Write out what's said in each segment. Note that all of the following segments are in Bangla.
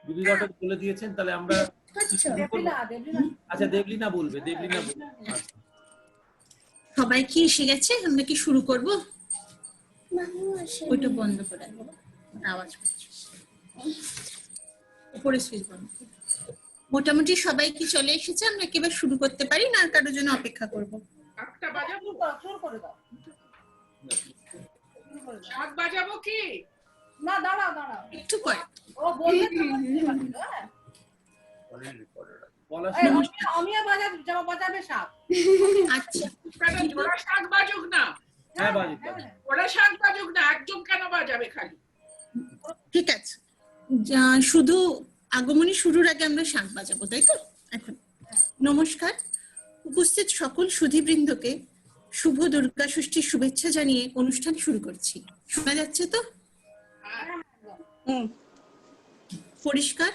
বিধিদাতা বলে দিয়েছেন, তাহলে আমরা আচ্ছা দেবলীনা বলবে, দেবলীনা বলবে। আচ্ছা সবাই কি এসে গেছে? আমরা কি শুরু করব? ওইটা বন্ধ করে আওয়াজ করছে উপরে সুইচ বন্ধ। মোটামুটি সবাই কি চলে এসেছে? আমরা কি এবার শুরু করতে পারি না কারোর জন্য অপেক্ষা করব? একটা বাজাবো করে দাও, 7 বাজাবো কি না? দাঁড়াও একটু পরে। ও বলবে আমি বাজাবে 7। আচ্ছা ওরা 7 বাজুক না। হ্যাঁ বাজুক, ওরা 7 বাজুক না, একজন কেন বাজাবে খালি? ঠিক আছে, শুধু আগমনী শুরুর আগে আমরা 7 বাজাবো, তাই তো? এখন নমস্কার, উপস্থিত সকল সুধীবৃন্দকে শুভ দুর্গা ষষ্ঠীর শুভেচ্ছা জানিয়ে অনুষ্ঠান শুরু করছি। শোনা যাচ্ছে তো? পরিষ্কার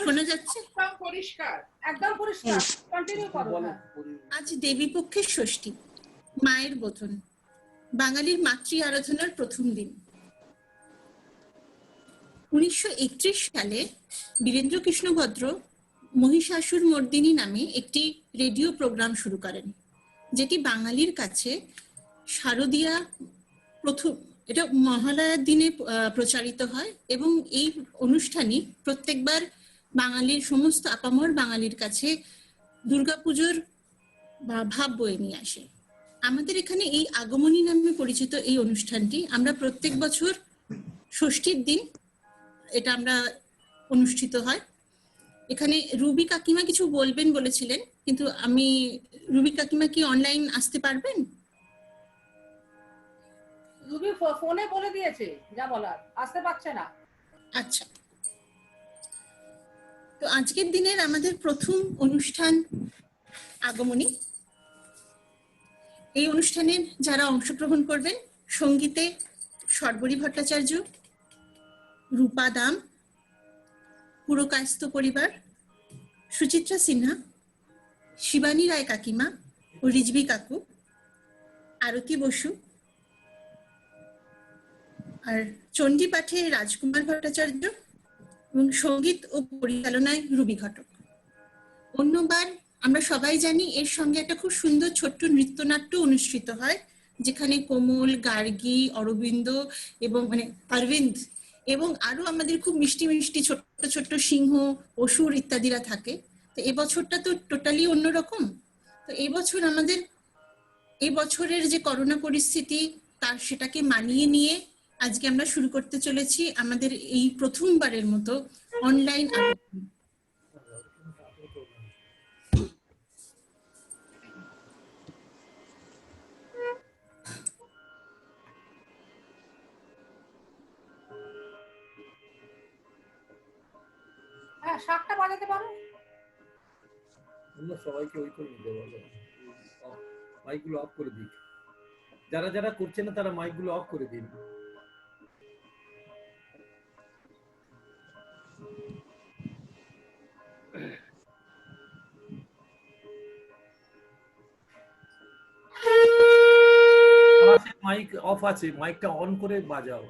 শোনা যাচ্ছে? একদম পরিষ্কার। কন্টিনিউ করো। আজ দেবী পক্ষের ষষ্ঠী, মায়ের বোধন, বাঙালির মাতৃ আরাধনার প্রথম দিন। 1931 সালে বীরেন্দ্র কৃষ্ণ ভদ্র মহিষাসুর মর্দিনী নামে একটি রেডিও প্রোগ্রাম শুরু করেন, যেটি বাঙালির কাছে শারদীয়া প্রথম, এটা মহালয়ার দিনে প্রচারিত হয় এবং এই অনুষ্ঠানই প্রত্যেকবার বাঙালির সমস্ত আপামর বাঙালির কাছে দুর্গাপুজোর ভাব বয়ে নিয়ে আসে। আমাদের এখানে এই আগমনী নামে পরিচিত এই অনুষ্ঠানটি আমরা প্রত্যেক বছর ষষ্ঠীর দিন এটা আমরা অনুষ্ঠিত হয়। এখানে রুবি কাকিমা কিছু বলবেন বলেছিলেন, কিন্তু আমি রুবি কাকিমা কি অনলাইন আসতে পারবেন? রুবি ফোনে বলে দিয়েছে যা বলার, আসতে পারছে না। আচ্ছা, তো আজকের দিনের আমাদের প্রথম অনুষ্ঠান আগমনী। এই অনুষ্ঠানে যারা অংশগ্রহণ করবেন, সঙ্গীতে সর্বরী ভট্টাচার্য, রূপা দাম, পুরকায়স্থ পরিবার, সুচিত্রা সিনহা, শিবানী রায় কাকিমা ও রিজভি কাকু, আরতি বসু, আর চণ্ডী পাঠে রাজকুমার ভট্টাচার্য এবং সঙ্গীত ও পরিচালনায় রুবি ঘটক। অন্যবার আমরা সবাই জানি এর সঙ্গে একটা খুব সুন্দর ছোট্ট নৃত্যনাট্য অনুষ্ঠিত হয়, যেখানে কোমল, গার্গী, অরবিন্দ এবং অরবিন্দ এবং আরো আমাদের খুব মিষ্টি মিষ্টি ছোট্ট ছোট্ট সিংহ, অসুর ইত্যাদিরা থাকে। তো এবছরটা তো টোটালি অন্যরকম। তো এই বছরের যে করোনা পরিস্থিতি, তার সেটাকে মানিয়ে নিয়ে আজকে আমরা শুরু করতে চলেছি আমাদের এই প্রথমবারের মতো অনলাইন আগমনী। হ্যাঁ, 7টা বাজাতে পারো। সবাইকে ওই করে দিতে বলো, মাইকগুলো অফ করে দিন। যারা যারা করছে না তারা মাইকগুলো অফ করে দিন। মাইক অফ আছে, মাইকটা অন করে বাজাও।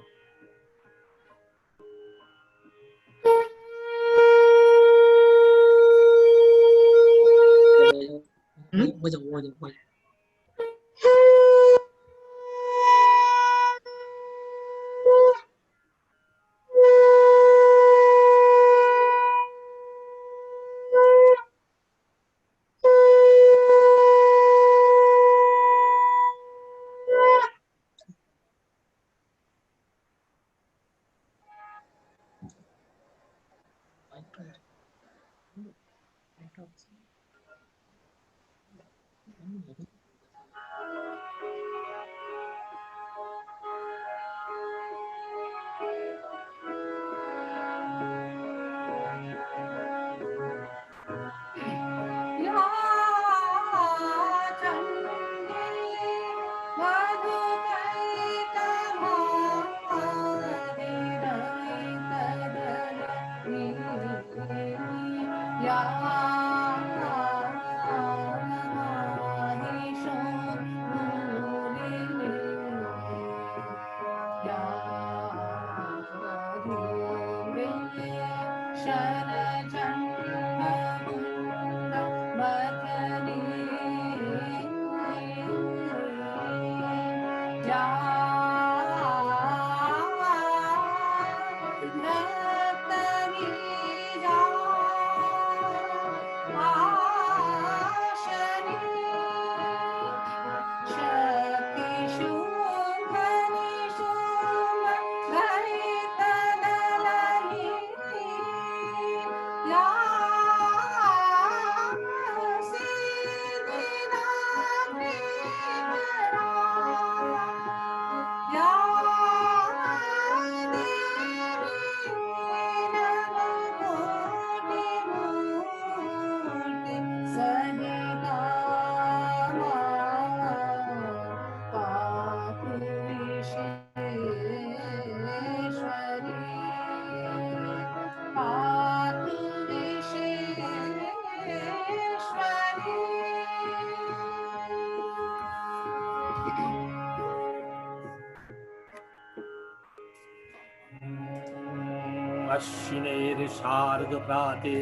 আশ্বিনের শারদ প্রাতে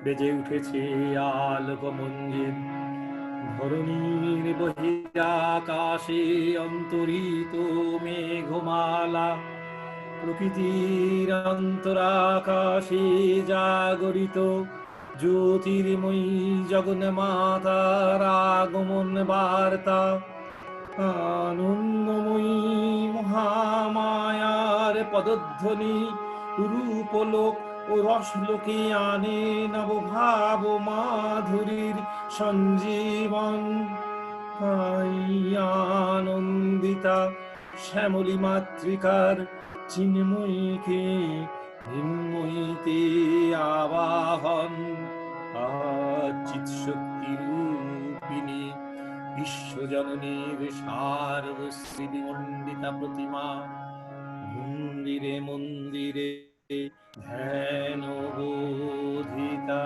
বেজে উঠেছে আলোক মঞ্জিল, ধরণীর বহিরাকাশে অন্তরিত মেঘমালা, প্রকৃতির অন্তরাকাশে জাগরিত জ্যোতির্ময়ী জগন্মাতার আগমন বার্তা, আনন্দময়ী মহামায়ার পদধ্বনি রূপলোক ও রসলোকে আনে নবভাব মাধুরীর সঞ্জীবন। আনন্দিতা শ্যামলী মাতৃকার চিন্ময়ীকে নির্ময়ীতে আবাহন, চিৎ শক্তি রূপিণী বিশ্বজননীর সার্বশ্রী মণ্ডিতা প্রতিমা মন্দিরে মন্দিরে ধ্যান বোধিতা।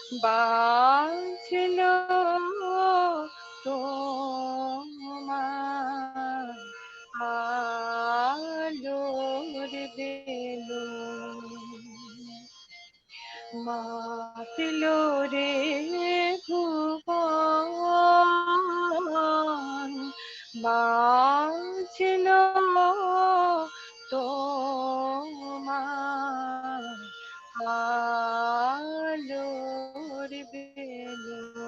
বাজলো তোমার আলোর বেলুন, মাতলো রে ভুবন, বাজলো তোমার আলোর বেলুন।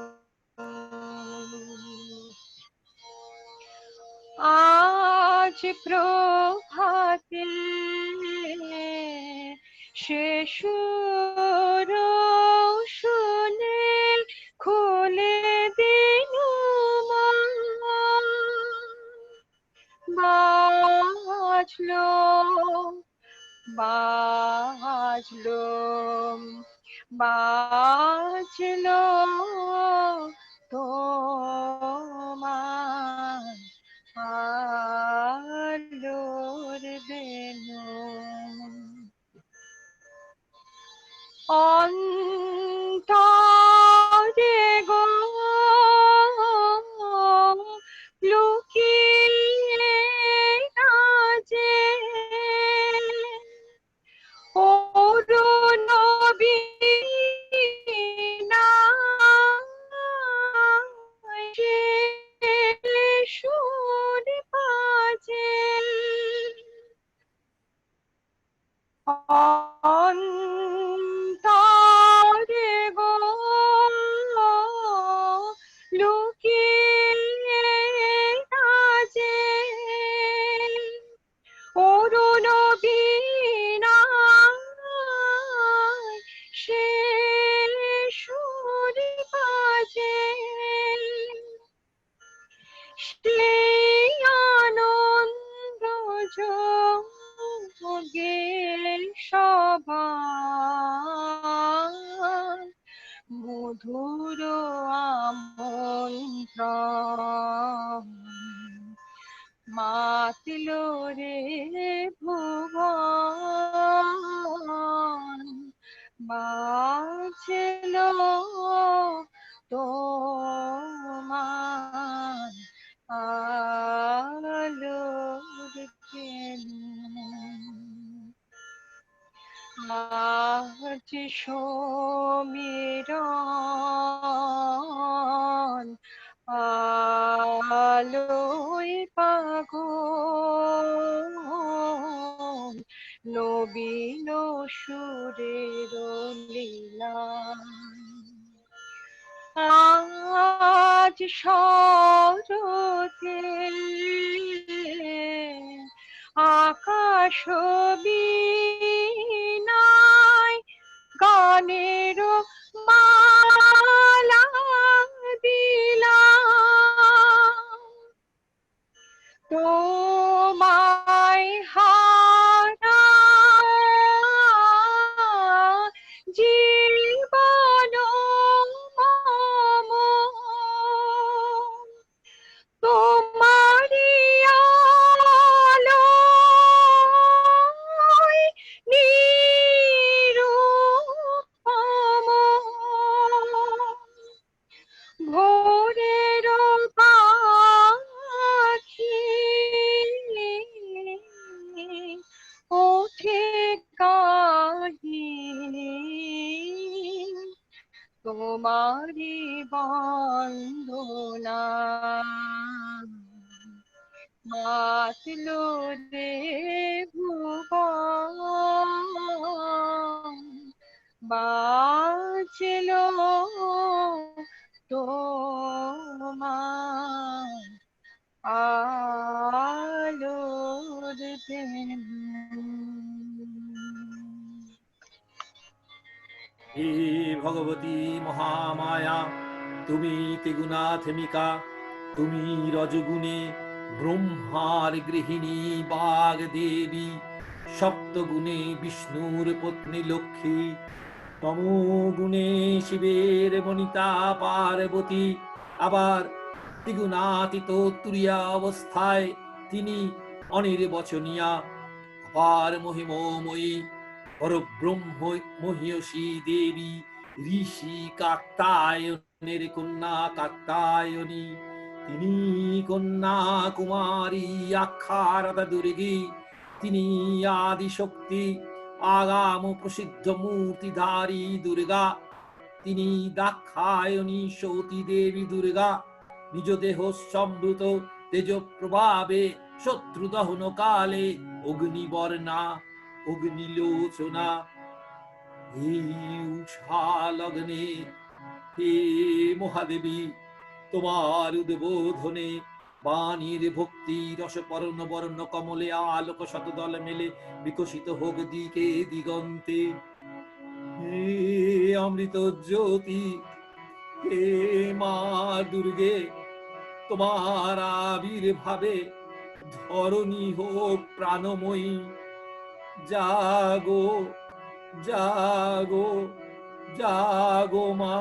আজ প্রভাতে সে সুর শুনে খুলে দিনু মন, বাজলো বাজলো বাজলো তোমার আলোর বেলুন। অন্তরে গো লুকিয়ে আছে অরুণ বীণা আমন্ত্রণ মাতিল রে ভুবন বাজল তোমার আলোর কেন আজ সমীরণ আলোয় পাগল নবীন সুরের লীলা আজ শরতে আকাশ বীণায় গানের মালা দিলাম তোমায় হারা জীবন মম তোমারি আলোয় নিরুপম ভোরের পাখি ওঠে কাহি তোমারি বন্দনা মাতল রে ভুবন বাজল তোমার আলোর বেনু হে ভগবতী মহামায়া, তুমি ত্রিগুণা থেমিকা, তুমি রজগুণে ব্রহ্মার গৃহিণী বাগ দেবী, সপ্তগুণে বিষ্ণুর পত্নী লক্ষ্মী, তমোগুণে শিবের বনিতা পার্বতী, আবার ত্রিগুণাতীত তুরিয়া অবস্থায় তিনি অনির্বচনীয়া অপার মহিমময়ী পরব্রহ্ম মহিষী দেবী, ঋষি কাত্যায়নের কন্যা কাত্যায়নী, তিনি কন্যা কুমারী আখ্যারতা দুর্গী, তিনি আদিশক্তি আগাম প্রসিদ্ধ মূর্তিধারী দুর্গা, তিনি দাক্ষায়ণী সতী দেবী দুর্গা, নিজ দেহ সম্ভৃত তেজ প্রভাবে শত্রু দহন কালে অগ্নিবর্ণা অগ্নিলোচনা, এই উষা লগ্নে হে মহাদেবী, তোমার উদ্বোধনে বাণীর ভক্তি রসপর্ণ বর্ণ কমলে আলোক শতদল মেলে বিকশিত হোক দিকে দিগন্তে। হে অমৃত জ্যোতি, হে মা দুর্গে, তোমার আবির্ভাবে ধরণী হোক প্রাণময়ী, জাগো জাগো জাগো মা।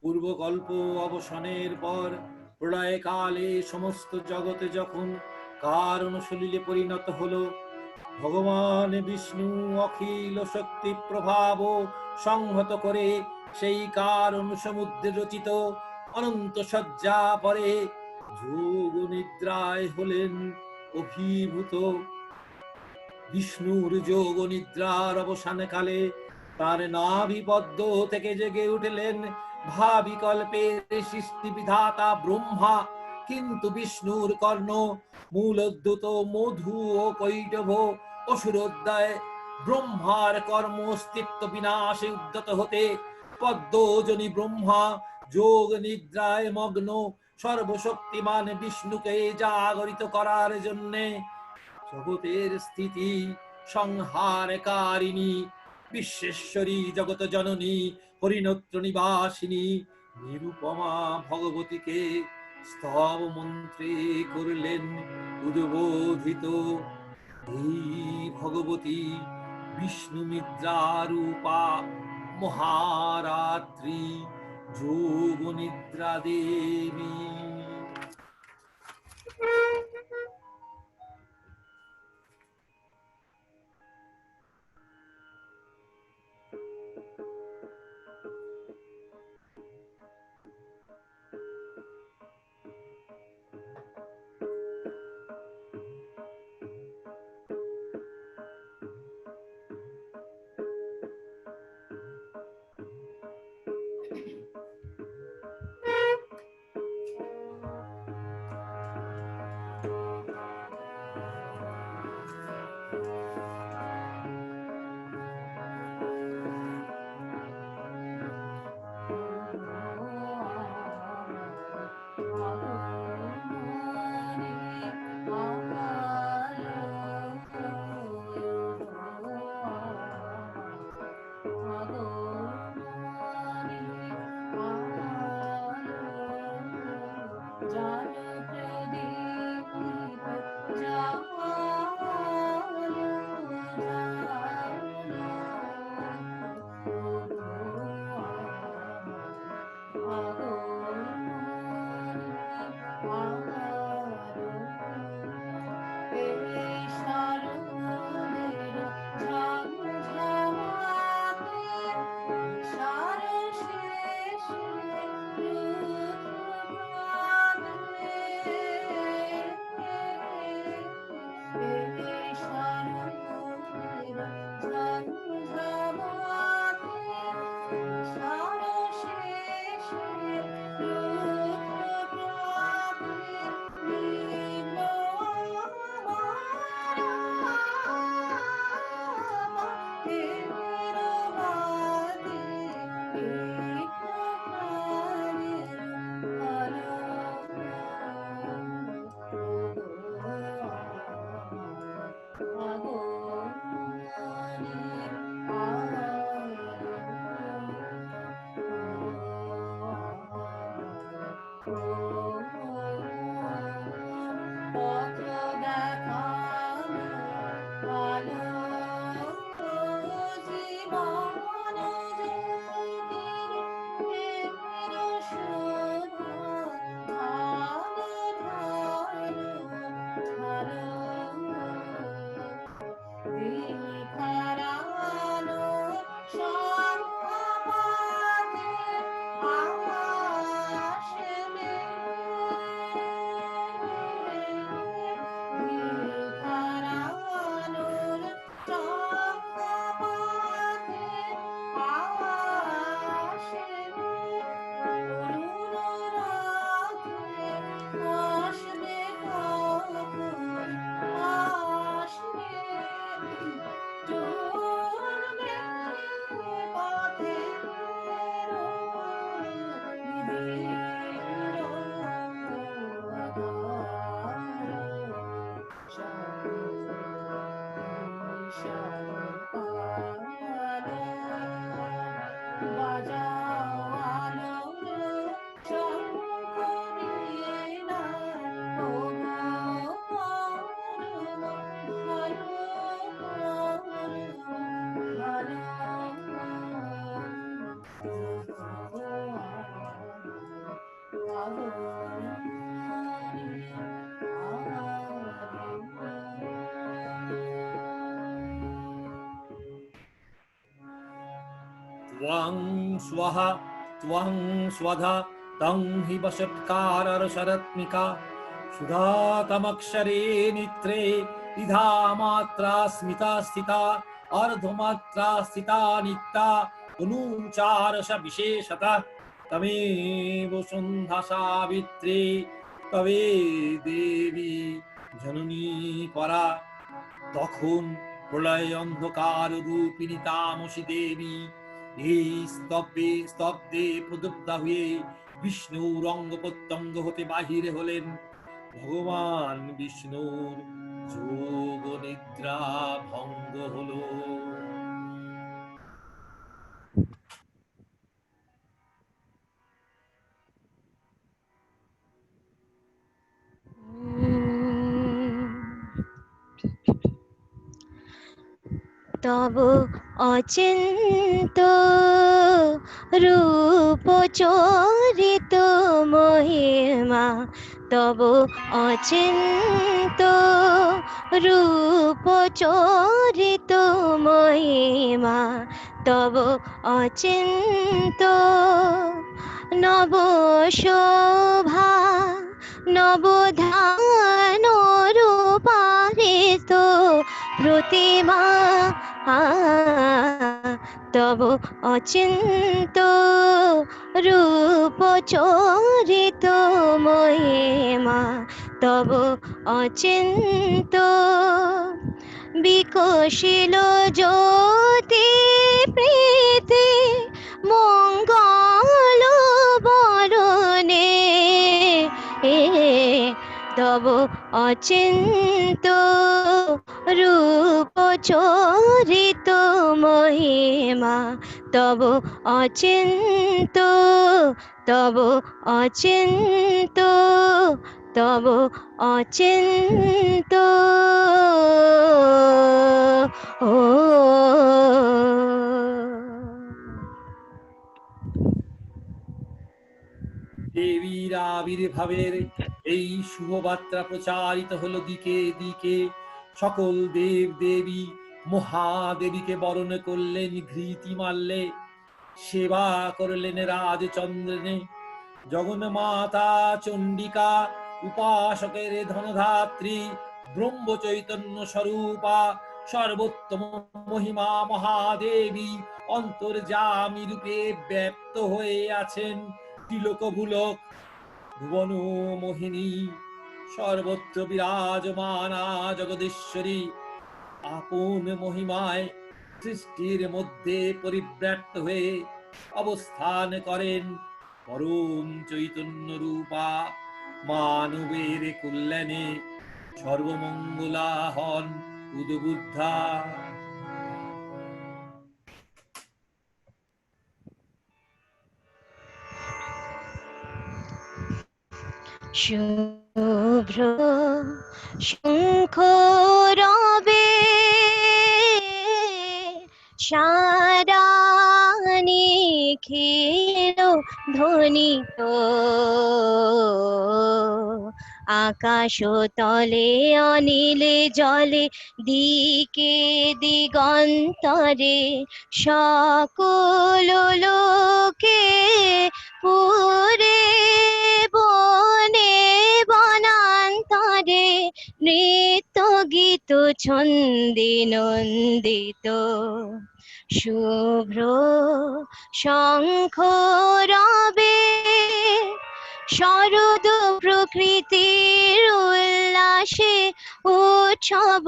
পূর্বকল্প অবসানের পর প্রলয়কালে সমস্ত জগতে যখন কারণ সলিলে পরিণত হলো, ভগবান বিষ্ণু অখিল শক্তি প্রভাব সংহত করে সেই কারণ সমুদ্রে রচিত অনন্ত শয্যা পরে যোগ নিদ্রায় হলেন অভিভূত। বিষ্ণুর যোগ নিদ্রার অবসানকালে তার নাভিপদ্ম থেকে জেগে উঠলেন ভাবিকল্পের সৃষ্টি বিধাতা ব্রহ্মা। কিন্তু বিষ্ণুর কর্ণ মূলোদ্যত মধু ও কৈটভ অসুরোদ্দয় ব্রহ্মার কর্ম অস্তিত্ব বিনাশে উদ্যত হতে পদ্মজনী ব্রহ্মা যোগ নিদ্রায় মগ্ন সর্বশক্তিমান বিষ্ণুকে জাগরিত করার জন্যে জগতের স্থিতি সংহারকারিণী বিশ্বেশ্বরী জগত জননী হরিণত্র নিবাসিনী নিরুপমা ভগবতীকে স্তব মন্ত্রে করলেন উদ্বোধিত। এই ভগবতী বিষ্ণু নিদ্রা রূপা মহারাত্রি যোগ নিদ্রা দেবী। त्वं स्वः त्वं स्वधा तं हि वषट्कारर शरत्मिका सुधातमक्षरे नित्रे इधा मात्रा स्मिता स्थिता अर्धमात्रा स्थिता नित्या अनुचारस विशेषतः तमेव सन्ध्या सावित्री तवे देवी जननी परा তখন প্রলয় অন্ধকার রূপিণী তামসী দেবী এই স্তব্ধে প্রদুব্ধা হয়ে বিষ্ণুর অঙ্গ প্রত্যঙ্গ হতে বাহিরে হলেন। ভগবান বিষ্ণুর যোগ নিদ্রা ভঙ্গ হলো। তব অচিন্ত রূপ চরিত মহিমা, তব অচিন্ত রূপ চরিত মহিমা, তব অচিন্ত নব শোভা নবধান রূপারিত প্রতিমা, তব অচিন্ত রূপ চরিত মহিমা, তব অচিন্ত বিকশিল জ্যোতি প্রীতি মঙ্গল বরণে, তব অচিন্ত রূপ চরিত মহিমা, তব অচিন্ত, তব অচিন্ত, তব অচিন্ত ও। দেবীর আবির্ভাবের এই শুভবার্তা প্রচারিত হলো দিকে দিকে। সকল দেব দেবী মহাদেবীকে বরণ করলেন ঘৃতি মারলে, সেবা করলেন রাজচন্দ্রনে। জগন্মাতা চণ্ডিকা উপাসকের ধনধাত্রী ব্রহ্ম চৈতন্য স্বরূপা সর্বোত্তম মহিমা মহাদেবী অন্তর্যামী রূপে ব্যক্ত হয়ে আছেন। ত্রিলোকভূলোক ভুবন মোহিনী সর্বত্র বিরাজমানা জগদীশ্বরী আপন মহিমায় সৃষ্টির মধ্যে পরিব্যাপ্ত হয়ে অবস্থান করেন। পরম চৈতন্য রূপা মানবের কল্যাণে সর্বমঙ্গলা হন উদ্বুদ্ধা। শুভ্র শঙ্খ রবে সারা নিখিল ধ্বনিত, আকাশ তলে অনিলে জলে দিকে দিগন্তরে সকল লোকে পুরে বনে বনান্তরে নৃত্য গীত ছন্দে নন্দিত। শুভ্র শঙ্খ রবে শরদ প্রকৃতির উল্লাসে উৎসব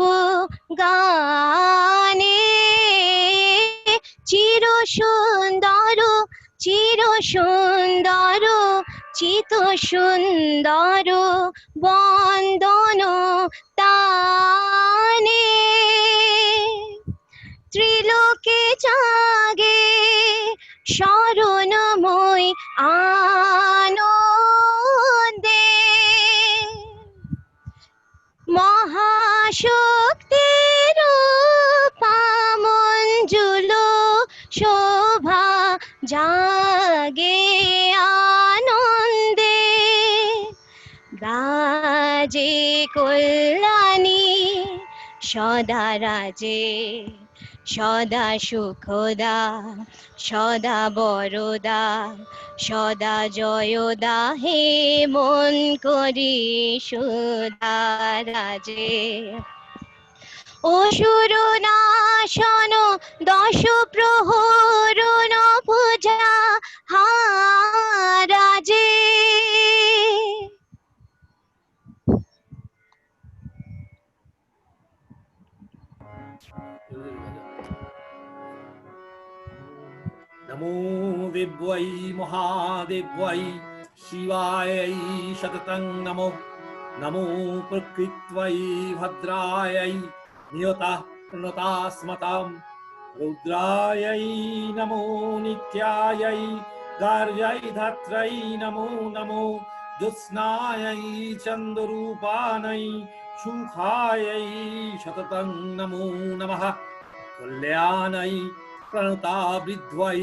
গানে, চির সুন্দর চির সুন্দর চিত সুন্দর বন্দন তানে, ত্রিলোকে জাগে শরণময় আনন্দে, মহাশক্তির পামঞ্জুল শোভা জাগে আনন্দে, রাজে কল্যাণী সদা রাজে সদা সুখদা সদা বরদা সদা জয়দা হে মন করি সুদা রাজে অসুর নাশন দশ প্রহরণ পূজা হা রাজে नमो देव्यै महादेव्यै शिवायै शततं नमो नमो प्रकृत्यै भद्रायै नियतः प्रणतास्मतां रुद्रायै नमो नित्यायै गार्यै धात्रै नमो नमो ज्योत्स्नायै चन्द्ररूपायै सुखायै शततं नमो नमः कल्याणै प्रणता वृद्ध्वै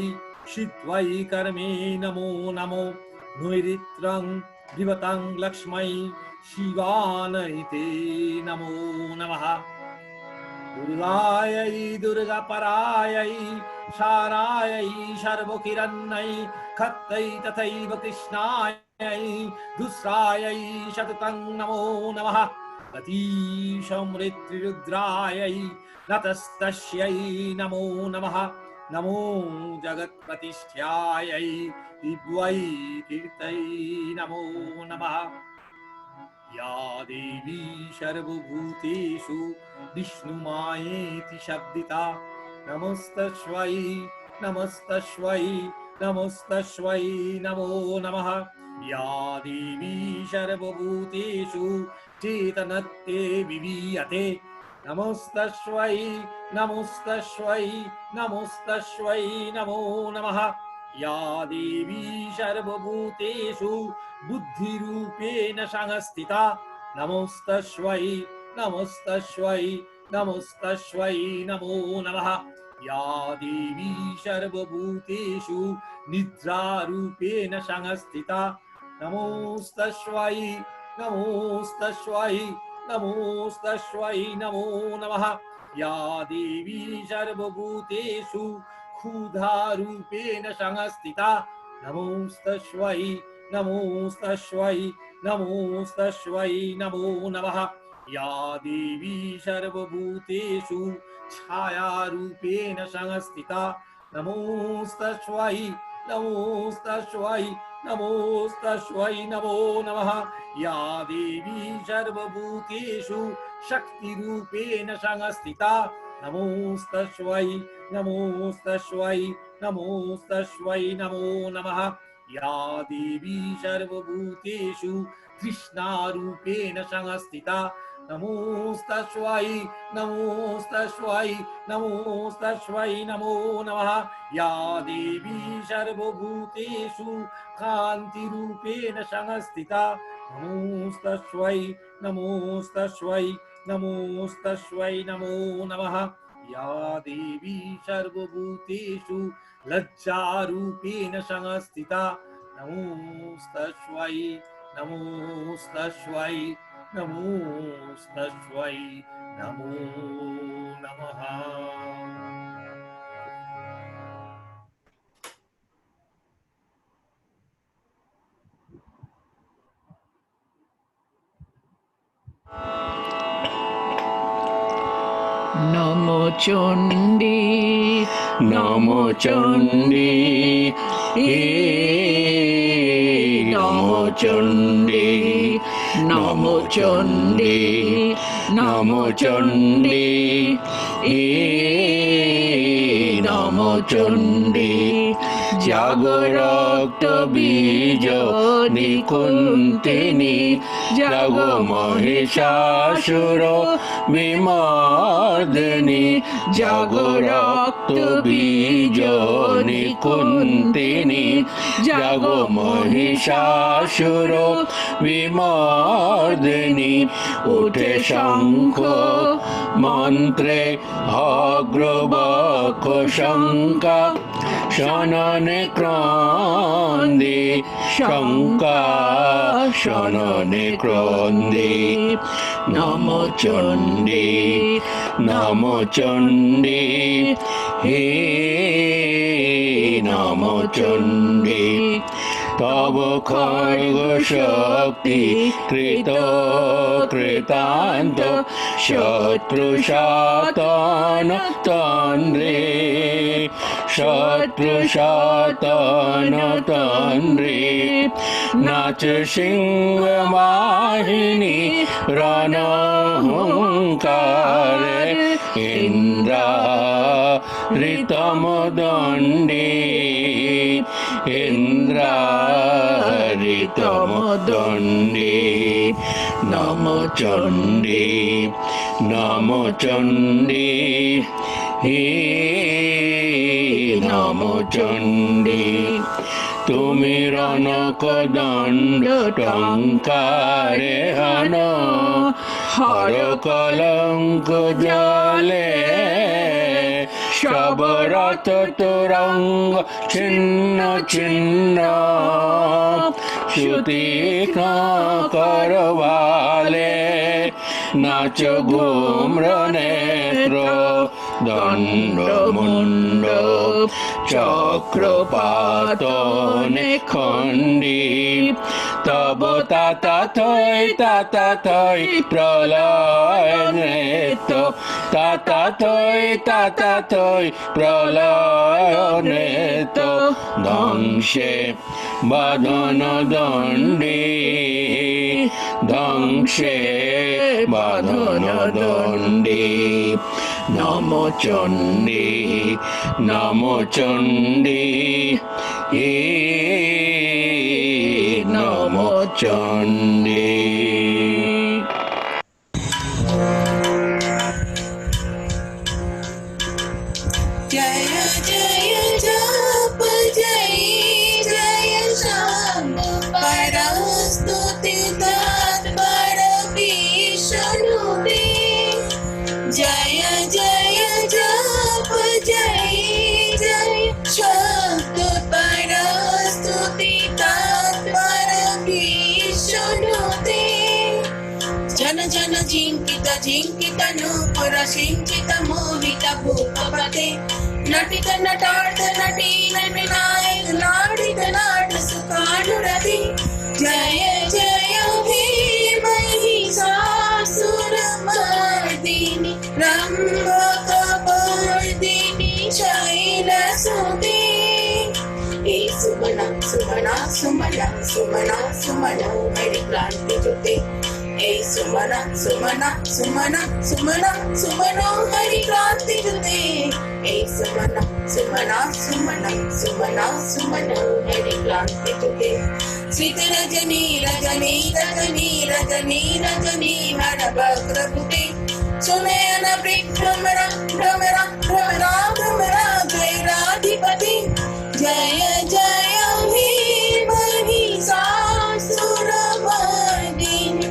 शिद्ध्वै कर्मे नमो नमो नैरित्रं विवतं लक्ष्मै शिवानै ते नमो नमः दुर्गायै दुर्गापरायै शारायै सर्वकिरण्यै खत्तै तथैव कृष्णायै दुस्रायै शततं नमो नमः अतिसमृद्धिरुद्रायै नतस्तस्यै नमो नमः नमो जगत्प्रतिष्ठ्यायै दिव्यै कीर्त्यै नमो नमः या देवी सर्वभूतेषु विष्णुमायेति शब्दिता नमस्तस्यै नमस्तस्यै नमस्तस्यै नमो नमः या देवी सर्वभूतेषु चेतनत्वे विलीयते नमस्तस्यै नमस्तस्यै नमस्तस्यै नमो नमः या देवी सर्वभूतेषु बुद्धिरूपेण संस्थिता नमस्तस्यै नमस्तस्यै नमस्तस्यै नमो नमः या देवी सर्वभूतेषु निद्रारूपेण संस्थिता नमस्तस्यै नमस्तस्यै नमस्तस्यै नमो नमः या देवी सर्वभूतेषु क्षुधारूपेण संस्थिता नमस्तस्यै नमस्तस्यै नमस्तस्यै नमो नमः या देवी सर्वभूतेषु छायारूपेण संस्थिता नमस्तस्यै नमस्तस्यै नमस्तस्यै नमो नमः या देवी सर्वभूतेषु शक्तिरूपेण संस्थिता नमस्तस्यै नमस्तस्यै नमस्तस्यै नमो नमः या देवी सर्वभूतेषु कृष्णारूपेण संस्थिता नमस्तस्यै नमस्तस्यै नमस्तस्यै नमो नमः या देवी सर्वभूतेषु कान्तिरूपेण संस्थिता नमस्तस्यै नमस्तस्यै नमस्तस्यै नमो नमः या देवी सर्वभूतेषु लज्जारूपेण संस्थिता नमस्तस्यै नमस्तस्यै नमस्तस्यै नमो नमः नमो चण्डी नमो चण्डी नमो चण्डी नमो चण्डी नमो चण्डी नमो चण्डी जागो रक्त बीज निकुन्तिनी जागो महिषासुर विमर्दिनी जागो रक्त बीज निकुन्तिनी जागो महिषासुर विमर्दिनी उठे शंख मंत्रे अग्रबाक शंका শননে ক্রন্দে শঙ্কা শননে ক্রন্দে নম চণ্ডী নম চণ্ডী হে নম চণ্ডী তব খড়গ শক্তি কৃত কৃতান্ত শত্রু শাতন তন্দ্রে শত্রু শাতন তন্দ্রে নাচ সিংহ বাহিনী রণহুঙ্কারে ইন্দ্রা ঋতম দণ্ডে ইন্দ্রা ঋতম দণ্ডে নম চণ্ডী নম চণ্ডী হে নম চণ্ডী তুমি রণক দণ্ড টঙ্কারে হন হর কলঙ্ক জলে সবরথ তোরঙ্গ ছিন্ন ছিন্ন সুতীক্ষ্ণ করবালে নাচ গুম্র নেত্র দণ্ড মুণ্ড চক্রপাতনে খণ্ডী তব তাতা থৈ প্রলয় নৃত্য তাতা থৈ প্রলয় নৃত্য ধ্বংসে বাঁধন দণ্ডে ধ্বংসে বাঁধন দণ্ডে নম চণ্ডী নম চণ্ডী হে নম চণ্ডী जय जय जप जय जय शंभ परस्तुति तत्पर विष्णुते जय जय जप जय जय शंभ परस्तुति तत्पर विष्णुते जन जन जिंकित जिंकित नूपुर सिंचित मोहित भूपते नटित नटार्थ नटी विनायक नाडित नाट सुखानुरति जय जय हे महिषासुरमर्दिनि रम्भकपर्दिनि शैलसुते हे सुमना सुमना सुमना सुमना सुमना हरिक्रांति जुते हे सुमना सुमना सुमना सुमना सुमनो हरिक्रांति जुते हे सुमना सुमना सुमना सुमना सुमनो हरिक्रांति जुते श्रित रजनी रजनी रजनी रजनी रजनी हर वक्रपुटे सुनयन भ्रमरा भ्रमरा भ्रमरा भ्रमरा जय राधिपति जय जय हे महिषासुरमर्दिनि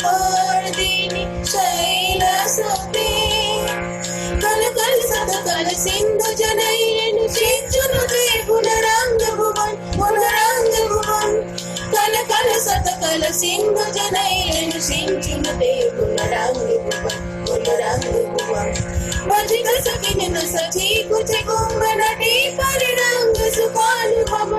रम्भकपर्दिनि शैलसुते कल कल सद कल सिंधु जनयनु शिंचुनुते पुनरंग भुवन कल कल सद कल सिंधु जनयनु शिंचुनुते पुनरंग भुवन मजिक सकिन न सची कुछ कुंभ नटी परिरंग सुखानुभवम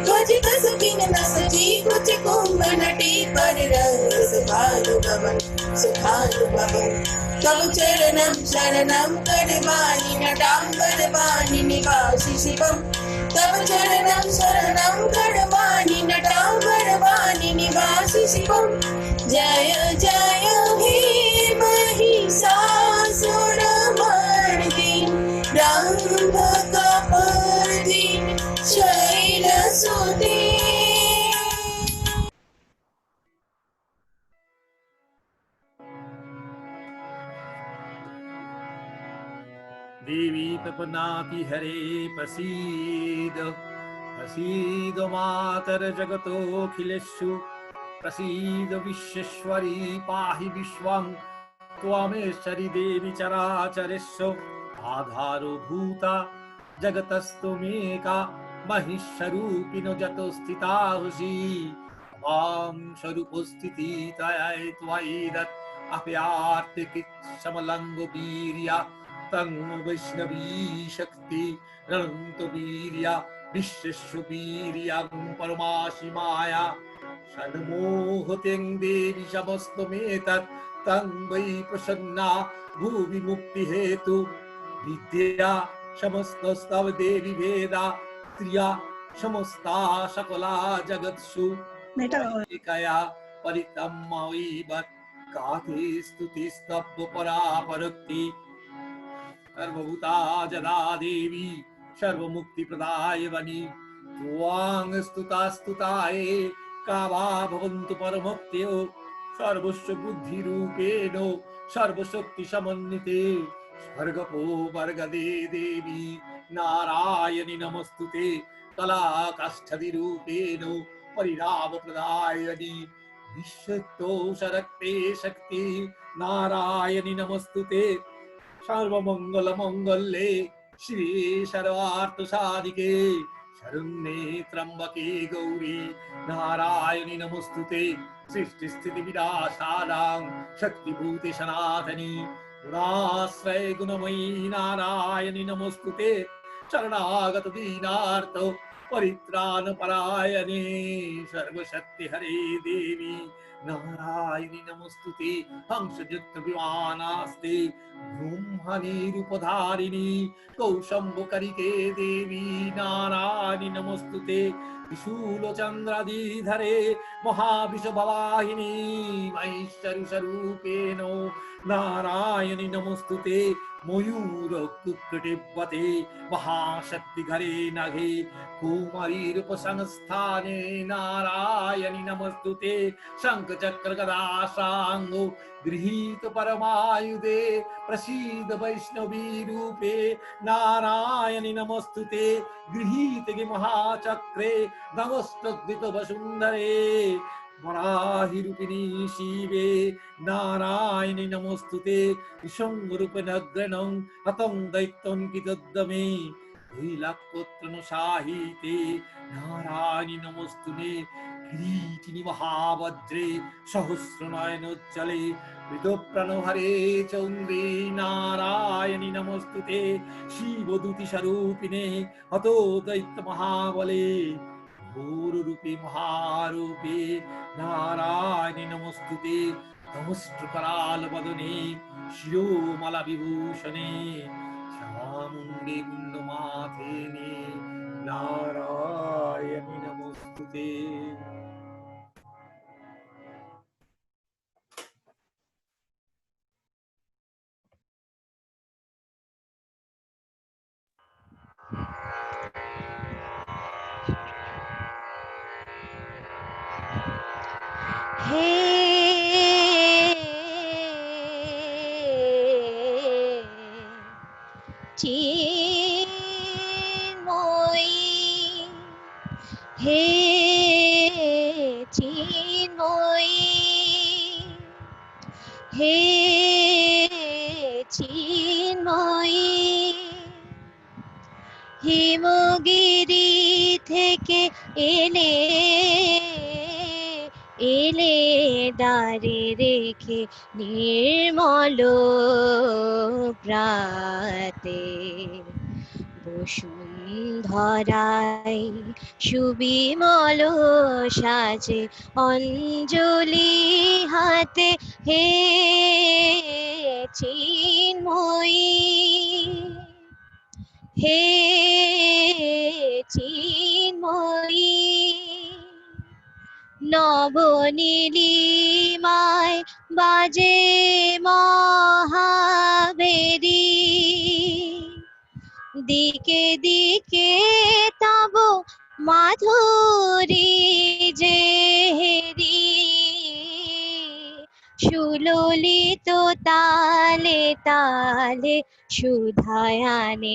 मजिक सकिन न सची कुछ कुंभ नटी परिरंग सुखानुभवम तव चरणं शरणं करवाणि नटां करवाणि निवासि शिवम् तव चरणं शरणं करवाणि नटां करवाणि निवासि शिवम् जय जय हे महिषासुरमर्दिनि रम्भकपर्दिनि शैलसुते देवी पपनाति हरे प्रसीद प्रसीद मातर जगतोऽखिलेषु प्रसीद विश्वेश्वरी पाहि विश्वं त्वमेश्वरी देवी चराचरेषु आधारभूता जगतस्तुमेका महिषरूपिणो जतो स्थिता हुषि मां स्वरूपस्थिति तय त्वयिदत् अप्यार्तिकित्समलङ्ग वीर्या तं वैष्णवी शक्ति रणन्त वीर्या विश्वेश्व वीर्यां परमासि माया षण्मोहतिं देवी समस्तमेतत् तं वै प्रसन्ना भुवि मुक्तिहेतु विद्या समस्तस्तव देवी वेदा त्रिया समस्ता सकला जगत्सु एकया परितमयैव काते स्तुतिस्तव परापरक्ति सर्वभूता जदा देवी सर्वमुक्तिप्रदाय वनि त्वां स्तुतास्तुताये का वा भवन्तु परमक्त्यो सर्वस्व बुद्धिरूपेण सर्वशक्तिसमन्विते स्वर्गपो वर्गदे देवी नारायणि नमस्तुते कलाकाष्ठदिरूपेण परिरावप्रदायनि विश्वतो शरक्ते शक्ति नारायणि नमस्तुते सर्वमङ्गलमङ्गल्ये श्री सर्वार्थसाधिके शरण्ये त्र्यम्बके गौरी नारायणि नमस्तुते सृष्टिस्थितिविनाशानां शक्तिभूते सनातनी गुणाश्रय गुणमयी नारायणि नमस्तुते शरणागत दीनार्थ परित्राण परायणे सर्वशक्ति हरे देवी नारायणि नमस्तुते हंसयुक्त विमानास्ते ब्रह्मणि रूपधारिणी कौशंबकरिके देवी नारायणि नमस्तुते त्रिशूलचन्द्रादिधरे महाविषभवाहिनी महेश्वरीस्वरूपेण नारायणि नमस्तुते मयूर कुक्कुटिवते महाशक्तिघरे नघे कुमारीरूपसंस्थाने नारायणि नमस्तुते शङ्खचक्रगदासाङ्गो गृहीत परमायुधे प्रसीद वैष्णवी रूपे नारायणि नमस्तुते गृहीत महाचक्रे नमस्तद्वित वसुन्धरे वराहिरूपिणी शिवे नारायणि नमस्तुते विशङ्गरूपनग्रणं हतं दैत्यं कितद्दमे लीलापुत्रनुसाहिते नारायणि नमस्तुते किरीटिनि महावज्रे सहस्रनयनोज्ज्वले ऋतुप्रणोहरे चौन्द्रे नारायणि नमस्तुते शिवदूतिस्वरूपिणे हतो दैत्यमहाबले घोररूपे महारूपे नारायणि नमस्तुते नमस्कृकरालवदने शिरोमलविभूषणे चामुण्डे कुण्डमाथेने नारायणि नमस्तुते। हे चिन्मयी हे चिन्मयी हे चिन्मयी হিমগিরি থেকে এলে এলে দাঁড়ে রেখে নির্মল প্রাতে বসুন্ধরায় সুবিমল সাজে অঞ্জলি হাতে হে চিন্ময়ী হে চিন্ময়ী নবনীলিমায় বাজে মহাবেদী দিকে দিকে তব মাধুরী যে হেরি সুললিত তালে তালে সুধায়ানে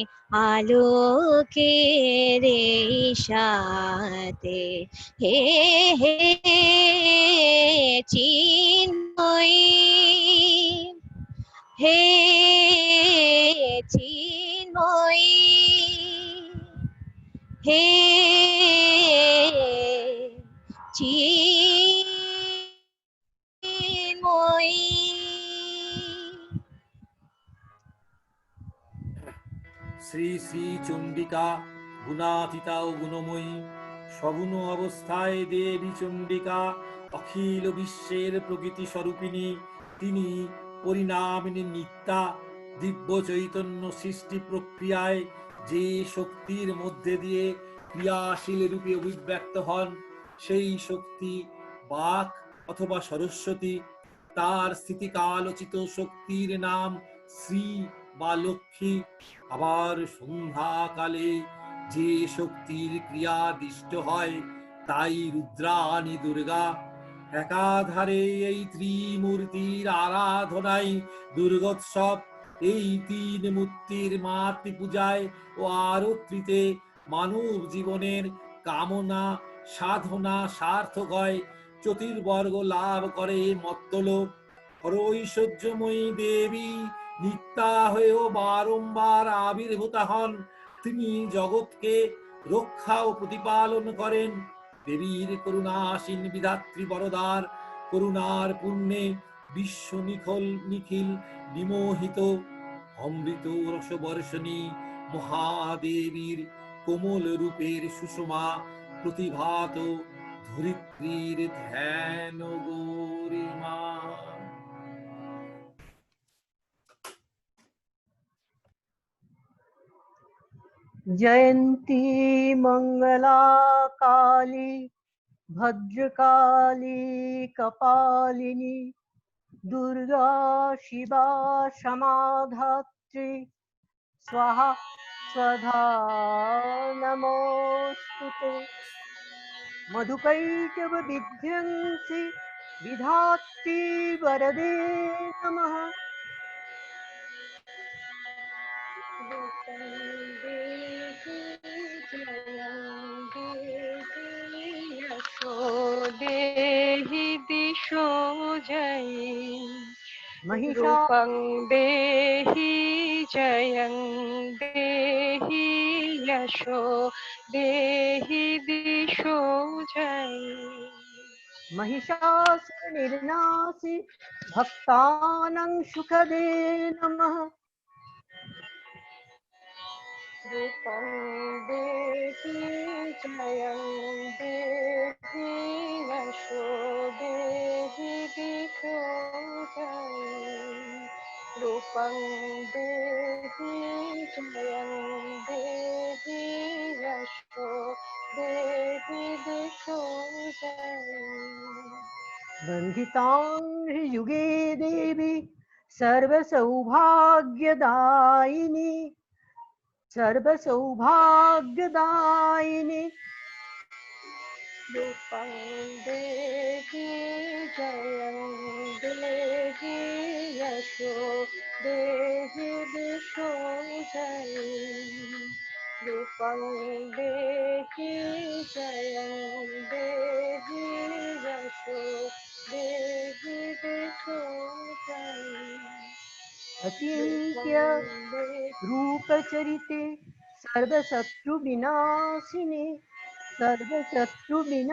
আলোকের সাথে হে হে চিন্ময়ী হে চিন্ময়ী চিন্ময়ী। শ্রী শ্রী চণ্ডিকা গুণাতীতা ও গুণময়ী, সগুণ অবস্থায় দেবী চণ্ডিকা অখিল বিশ্বের প্রকৃতি স্বরূপিণী। তিনি পরিণামিনী নিত্যা, দিব্য চৈতন্য সৃষ্টি প্রক্রিয়ায় যে শক্তির মধ্যে দিয়ে ক্রিয়াশীল রূপে অভিব্যক্ত হন, সেই শক্তি বাক অথবা সরস্বতী। তার স্থিতিকালোচিত শক্তির নাম শ্রী বা লক্ষ্মী। আবার সন্ধ্যাকালে যে শক্তির ক্রিয়া দৃষ্ট হয় তাই রুদ্রাণী দুর্গা। একাধারে এই ত্রিমূর্তির আরাধনায় দুর্গোৎসব। এই তিন মূর্তির মাতৃ পূজায় ও আরতিতে মানব জীবনের কামনা সাধনা সার্থক হয়, চতুর্বর্গ লাভ করে মত্তলোক। ঐশ্বর্যময়ী দেবী নিত্যা হয়েও বারংবার আবির্ভূত হন। তিনি জগৎকে রক্ষা ও প্রতিপালন করেন। দেবীর করুণাসীন বিধাত্রী বরদার করুণার পুণ্যে বিশ্ব নিখিল বিমোহিত। অমৃত রসবর্ষণী মহাদেবীর কোমল রূপের সুষমা প্রতিভাত ধরিত্রীর ধ্যান গরিমা। जयंती मंगला काली भद्रकाली कपालिनी दुर्गा शिवा क्षमाधात्री स्वाहा स्वधा नमोस्तुते। मधुकैटभ विध्वंसी विधात्री वरदे नमः। देहि दिशो जयी महिषा रूपं देहि जयं देहि यशो देहि दिशो जयी। महिषासुरनिर्नासि भक्तानां सुखदे नमः। रूपं देहि जयं देहि यशो देहि दिशो जयी। रूपं देहि जयं देहि यशो देहि दिशो जयी। वन्दितां युगे देवी सर्वसौभाग्यदायिनी सर्वसौभाग्यदायिनी। रूपं देहि जयं देहि यशो देहि दिशो जयी। रूपं देहि जयं देहि यशो देहि दिशो जयी। अचिन्त्य रूपचरिते सर्वशत्रुविनाशिने सर्वशत्रुविनाशिने।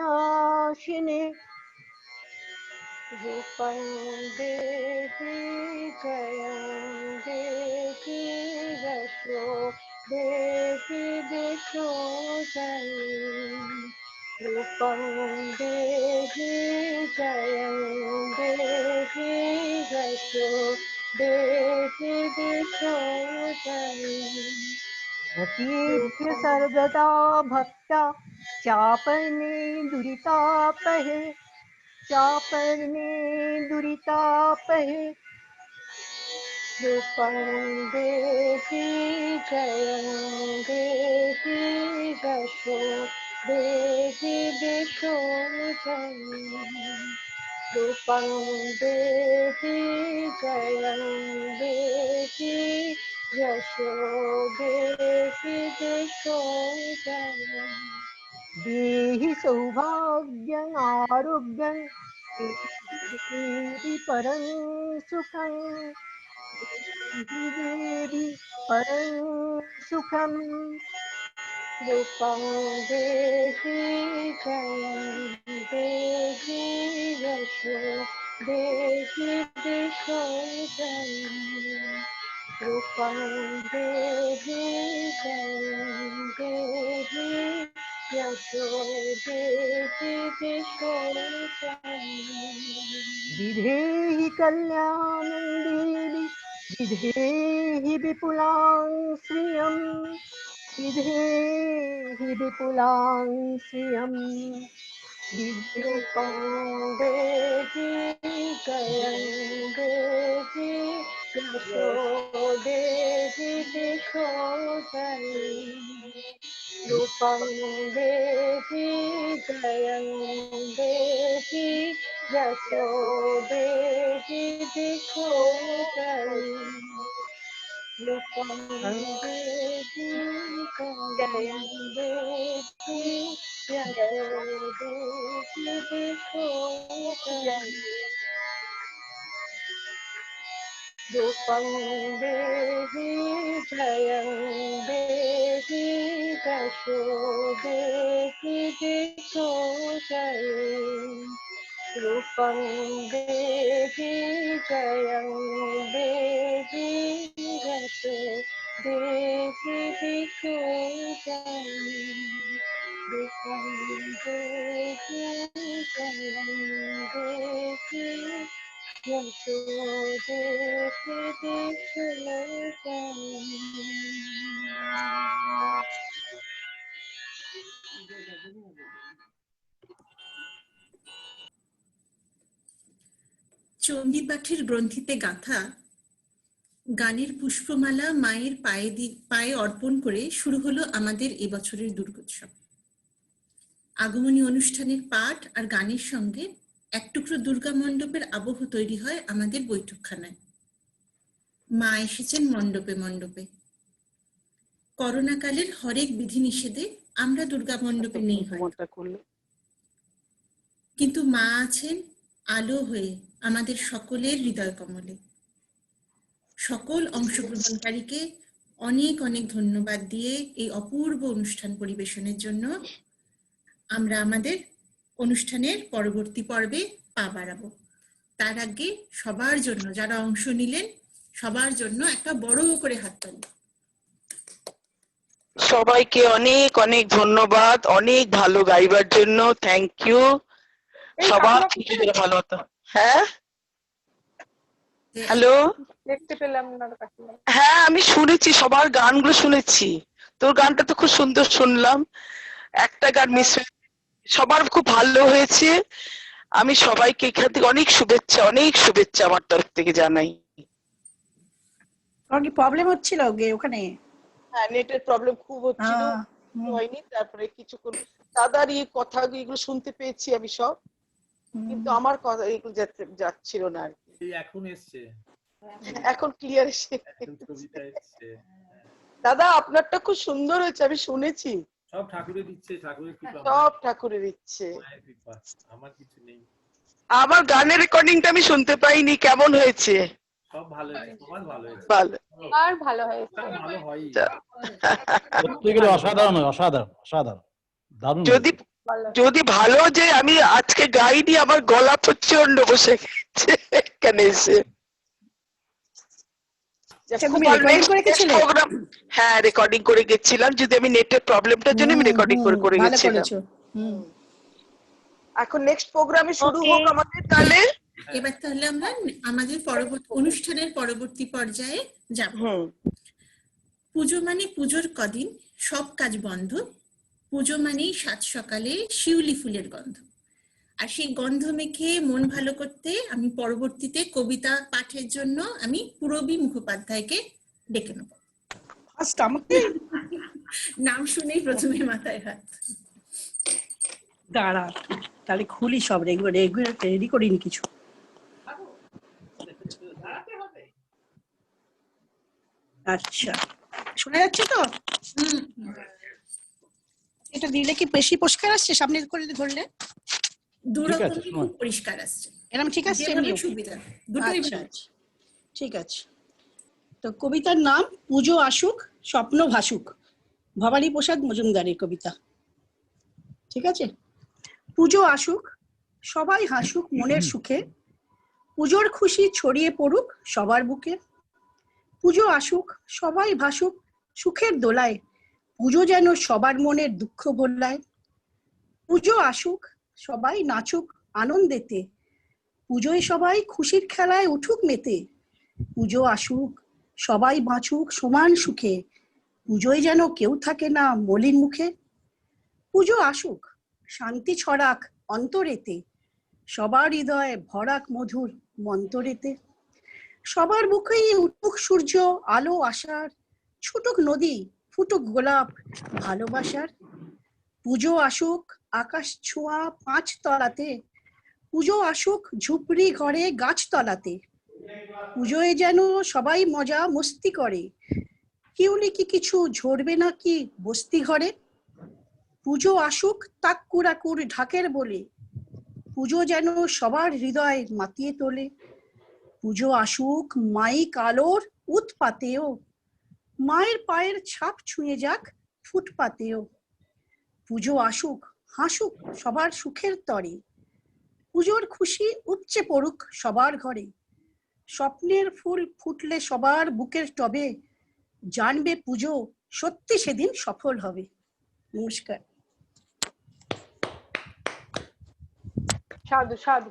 रूपं देहि जयं देहि यशो देहि दिशो जयी। रूपं देहि जयं देहि यशो देहि दिशो जयी। अतीभ्य सर्वदा भक्ता चापने दुरितापहे चापने दुरितापहे। रूपं देहि जयं देहि यशो देहि दिशो जयी। रूपं देहि जयं देहि यशो देहि दिशो जयी। देहि सौभाग्यं आरोग्यं देहि परं सुखं देहि देवी परं सुखं। रूपं देहि जयं देहि दिशो जयं रूपं देहि जयं देहि यशो देहि दिशो जयं विधेहि कल्याणं देवी विधेहि विपुलां श्रियं विधेहि विपुलां श्रियं रूपं देहि जयं देहि यशो देहि दिशो जयं रूपं देहि जयं देहि यशो देहि दिशो जयं रूपं देहि जयं देहि यशो देहि दिशो जयं रूपं देहि जयं देहि यशो देहि दिशो जयं रूपं देहि जयं देहि यशो देहि दिशो जयं रूपं देहि जयं देहि यशो देहि दिशो जयं চণ্ডীপাঠের গ্রন্থিতে গাঁথা গানের পুষ্পমালা মায়ের পায়ে অর্পণ করে শুরু হলো আমাদের এবছরের দুর্গোৎসব। আগমনী অনুষ্ঠানের পাঠ আর গানের সঙ্গে এক টুকরো দুর্গা মণ্ডপের আবহ তৈরি হয় আমাদের বৈঠকখানায়। মা এসেছেন মণ্ডপে মণ্ডপে। করোনাকালের হরেক বিধিনিষেধে আমরা দুর্গা মণ্ডপে নেই হয়তো, কিন্তু মা আছেন আলো হয়ে আমাদের সকলের হৃদয় কমলে। সকল অংশগ্রহণকারীকে অনেক অনেক ধন্যবাদ দিয়ে এই অপূর্ব অনুষ্ঠান পরিবেশনের জন্য আমরা আমাদের অনুষ্ঠানের পরবর্তী পর্বে পা বাড়াবো। তার আগে সবার জন্য, যারা অংশ নিলেন সবার জন্য একটা বড় করে হাততালি। সবাইকে অনেক অনেক ধন্যবাদ, অনেক ভালো গাইবার জন্য। থ্যাংক ইউ সবার ভালো হতো। হ্যাঁ হ্যালো, দেখতে পেলাম না কাকিমা। হ্যাঁ আমি শুনেছি, সবার গানগুলো শুনেছি। তোর গানটা তো খুব সুন্দর শুনলাম, একটা গান মিস হয়েছে। সবার খুব ভালো হয়েছে। আমি সবাইকে এখান থেকে অনেক শুভেচ্ছা আমার তরফ থেকে জানাই। কি প্রবলেম হচ্ছিল ওখানে? হ্যাঁ, নেটের প্রবলেম খুব হচ্ছিল, হয়নি। তারপরে কিছুক্ষণ দাদার কথা এগুলো শুনতে পেয়েছি আমি সব, কিন্তু আমার কথা এগুলো যাচ্ছিল না আর কি। এখন এসছে, এখন ক্লিয়ার এসছে। দাদা আপনারটা খুব সুন্দর হয়েছে, আমি শুনেছি। সব ঠাকুরের ইচ্ছে, ঠাকুরের কৃপা, সব ঠাকুরের ইচ্ছে, মায়ের কৃপা, আমার কিছু নেই। আমার গানের রেকর্ডিংটা আমি শুনতে পাইনি, কেমন হয়েছে? সব ভালো হয়েছে, সবার ভালো হয়েছে। ভালো, আর ভালো হয়েছে, ভালো হয়। প্রত্যেকের অসাধারণ অসাধারণ অসাধারণ দারুণ। যদি ভালো যে আমি আজকে গাইনি, আমার গলা প্রচন্ড বসে গেছে এখানে এসে। হ্যাঁ রেকর্ডিং করে গেছিলাম, যদি আমি নেটের প্রবলেমটার জন্য আমি রেকর্ডিং করে গেছিলাম। এখন নেক্সট প্রোগ্রামে শুরু হোক আমাদের তাহলে। এবার তাহলে আমরা আমাদের অনুষ্ঠানের পরবর্তী পর্যায়ে যাব। পুজো মানে পুজোর কদিন সব কাজ বন্ধ, পুজো মানেই সাত সকালে শিউলি ফুলের গন্ধ। আর সেই গন্ধ মেখে মন ভালো করতে আমি পরবর্তীতে কবিতা পাঠের জন্য আমি পূরবী মুখোপাধ্যায়কে ডেকে নেব। নাম শুনেই প্রথমে মাথায় হাত। দাঁড়া তাহলে খুলি সব রেডি করিনি কিছু। আচ্ছা শোনা যাচ্ছে তো? এটা দিলে কি বেশি পরিষ্কার আসছে? সামনে করে ধরলে খুব পরিষ্কার আসছে। এরকম ঠিক আছে, সুবিধা দুটোই। ঠিক আছে। তো কবিতার নাম পুজো আসুক স্বপ্ন ভাসুক, ভবানী প্রসাদ মজুমদারের কবিতা। ঠিক আছে। পুজো আসুক সবাই হাসুক মনের সুখে, পুজোর খুশি ছড়িয়ে পড়ুক সবার বুকে। পুজো আসুক, সবাই ভাসুক সুখের দোলায়, পুজো যেন সবার মনের দুঃখ ভোলায়। পুজো আসুক, সবাই নাচুক আনন্দেতে, পুজোয় সবাই খুশির খেলায় উঠুক মেতে। পুজো আসুক, সবাই বাঁচুক সমান সুখে, পুজোয় যেন কেউ থাকে না মলিন মুখে। পুজো আসুক, শান্তি ছড়াক অন্তরেতে, সবার হৃদয়ে ভরাক মধুর মন্তরেতে। সবার মুখেই উঠুক সূর্য আলো আশার, ছুটুক নদী ফুটুক গোলাপ ভালোবাসার। পুজো আসুক আকাশ ছোঁয়া 5 তলাতে, পুজো আসুক ঝুপড়ি ঘরে গাছতলাতে, পুজোয় যেন সবাই মজা মস্তি করে, কেউলি কি কিছু ঝরবে নাকি বস্তি ঘরে। পুজো আসুক তাক কুড়াকুড় ঢাকের বলে, পুজো যেন সবার হৃদয় মাতিয়ে তোলে। পুজো আসুক মাইক আলোর উৎপাতেও, মায়ের পায়ের ছাপ ছুঁয়ে যাক ফুটপাতেও। পুজো আসুক হাসুক সবার সুখের তরে, পুজোর খুশি উপচে পড়ুক সবার ঘরে। স্বপ্নের ফুল ফুটলে সবার বুকের টবে, জানবে পুজো সত্যি সেদিন সফল হবে। নমস্কার। সাধু সাধু।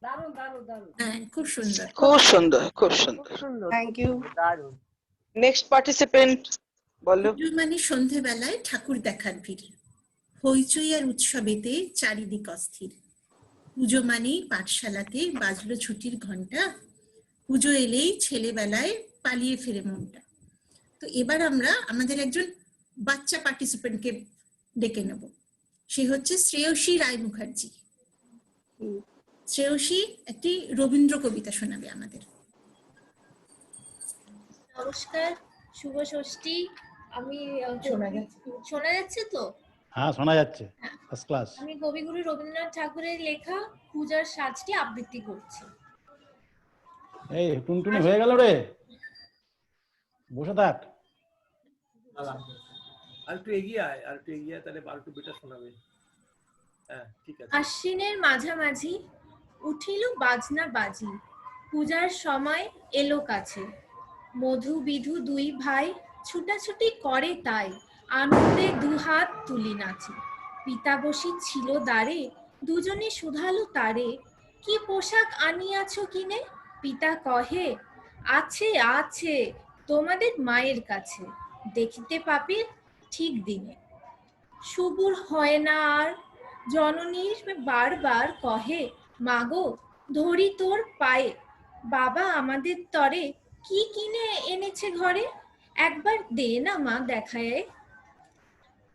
দারুণ দারুণ দারুণ। হ্যাঁ, খুব সুন্দর। খুব সুন্দর, খুব সুন্দর। Thank you. নেক্সট পার্টিসিপেন্ট বলো। পুজো মানে সন্ধেবেলায় ঠাকুর দেখার ভিড়, হইচই আর উৎসবেতে চারিদিক অস্থির। পুজো মানেই পাঠশালাতে বাজলো ছুটির ঘন্টা, পুজো এলেই ছেলেবেলায় পালিয়ে ফেরে মনটা। তো এবার আমরা আমাদের একজন বাচ্চা পার্টিসিপেন্টকে ডেকে নেব। সে হচ্ছে শ্রেয়সী রায় মুখার্জি। শ্রেয়সী একটি রবীন্দ্র কবিতা শোনাবে আমাদের। নমস্কার, শুভ ষষ্ঠী। আমি শোনা যাচ্ছে তো? হ্যাঁ, শোনা যাচ্ছে, ফার্স্ট ক্লাস। আমি কবিগুরু রবীন্দ্রনাথ ঠাকুরের লেখা পূজার সাজটি আবৃত্তি করছি। এই টুনটুনি হয়ে গেল রে, বসে থাক। আর একটু এগিয়ে আয়, আর একটু এগিয়ে আয়, তাহলে আর একটু বেটার শোনাবে। হ্যাঁ, ঠিক আছে। আশ্বিনের মাঝামাঝি উঠিল বাজনা বাজি, পূজার সময় এলো কাছে। মধু বিধু দুই ভাই ছুটাছুটি করে তাই, আনন্দে দুহাত তুলি নাচে। পিতা বসি ছিল দ্বারে, দুজনে শুধালো তারে, কি পোশাক আনিয়াছ কিনে? পিতা কহে, আছে আছে তোমাদের মায়ের কাছে, দেখিতে পাবে ঠিক দিনে। সবুর হয় না আর, জননীর বারবার কহে, মাগো ধরি তোর পায়ে, বাবা আমাদের তরে কি কিনে এনেছে ঘরে, একবার দে না মা দেখায়।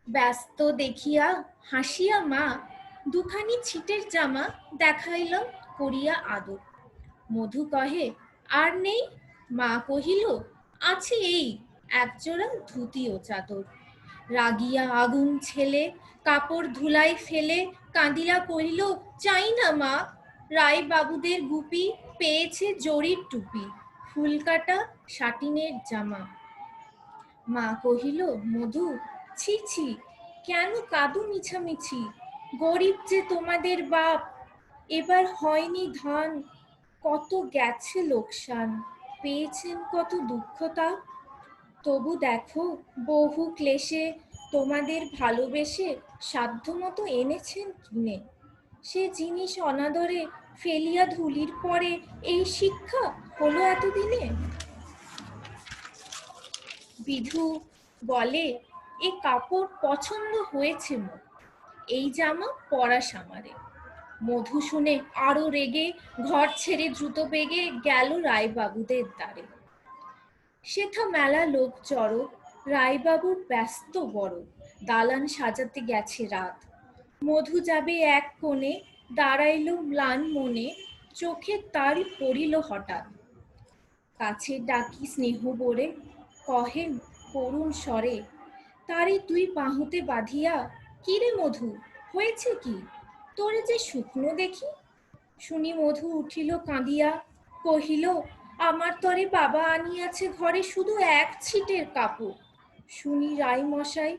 ব্যস্ত দেখিয়া হাসিয়া মা দুখানি ছিটের জামা দেখাইলাম করিয়া আদর। মধু কহে, আর নেই? মা কহিল, আছে এই একজোড়া ধুতি ও চাদর। রাগিয়া আগুন ছেলে কাপড় ধুলাই ফেলে কাঁদিয়া কহিল, চাই না মা, রায় বাবুদের গুপি পেয়েছে জরির টুপি, ফুলকাটা সাটিনের জামা। মা কহিল, মধু ছি ছি, কেন কাঁদো মিছামিছি, গরিব যে তোমাদের বাপ, এবার হয়নি ধান, কত গেছে লোকসান, পেয়েছেন কত দুঃখ তাপ। তবু দেখো বহু ক্লেশে তোমাদের ভালোবেসে সাধ্যমতো এনেছেন কিনে, সে জিনিস অনাদরে ফেলিয়া ধুলির পরে এই শিক্ষা হলো এতদিনে। বিধু বলে, এ কাপড় পছন্দ হয়েছে মোর, এই জামা পরা সামারে। মধু শুনে আরো রেগে ঘর ছেড়ে দ্রুত বেগে গেল রায়বাবুদের দ্বারে। সেথা মেলা লোক জড়ো, রায়বাবুর ব্যস্ত বড়, দালান সাজাতে গেছে রাত। মধু যাবে এক কোণে, দাঁড়াইল ম্লান মনে, চোখে তারই পড়িল হঠাৎ। কাছে ডাকি স্নেহ বরে, কহেন করুণ স্বরে, তারই দুই বাহুতে বাঁধিয়া, কি রে মধু হয়েছে কি, তোরে যে শুকনো দেখি। শুনি মধু উঠিল কাঁদিয়া, কহিল, আমার তরে বাবা আনিয়াছে ঘরে শুধু এক ছিটের কাপড়। শুনি রায় মশাই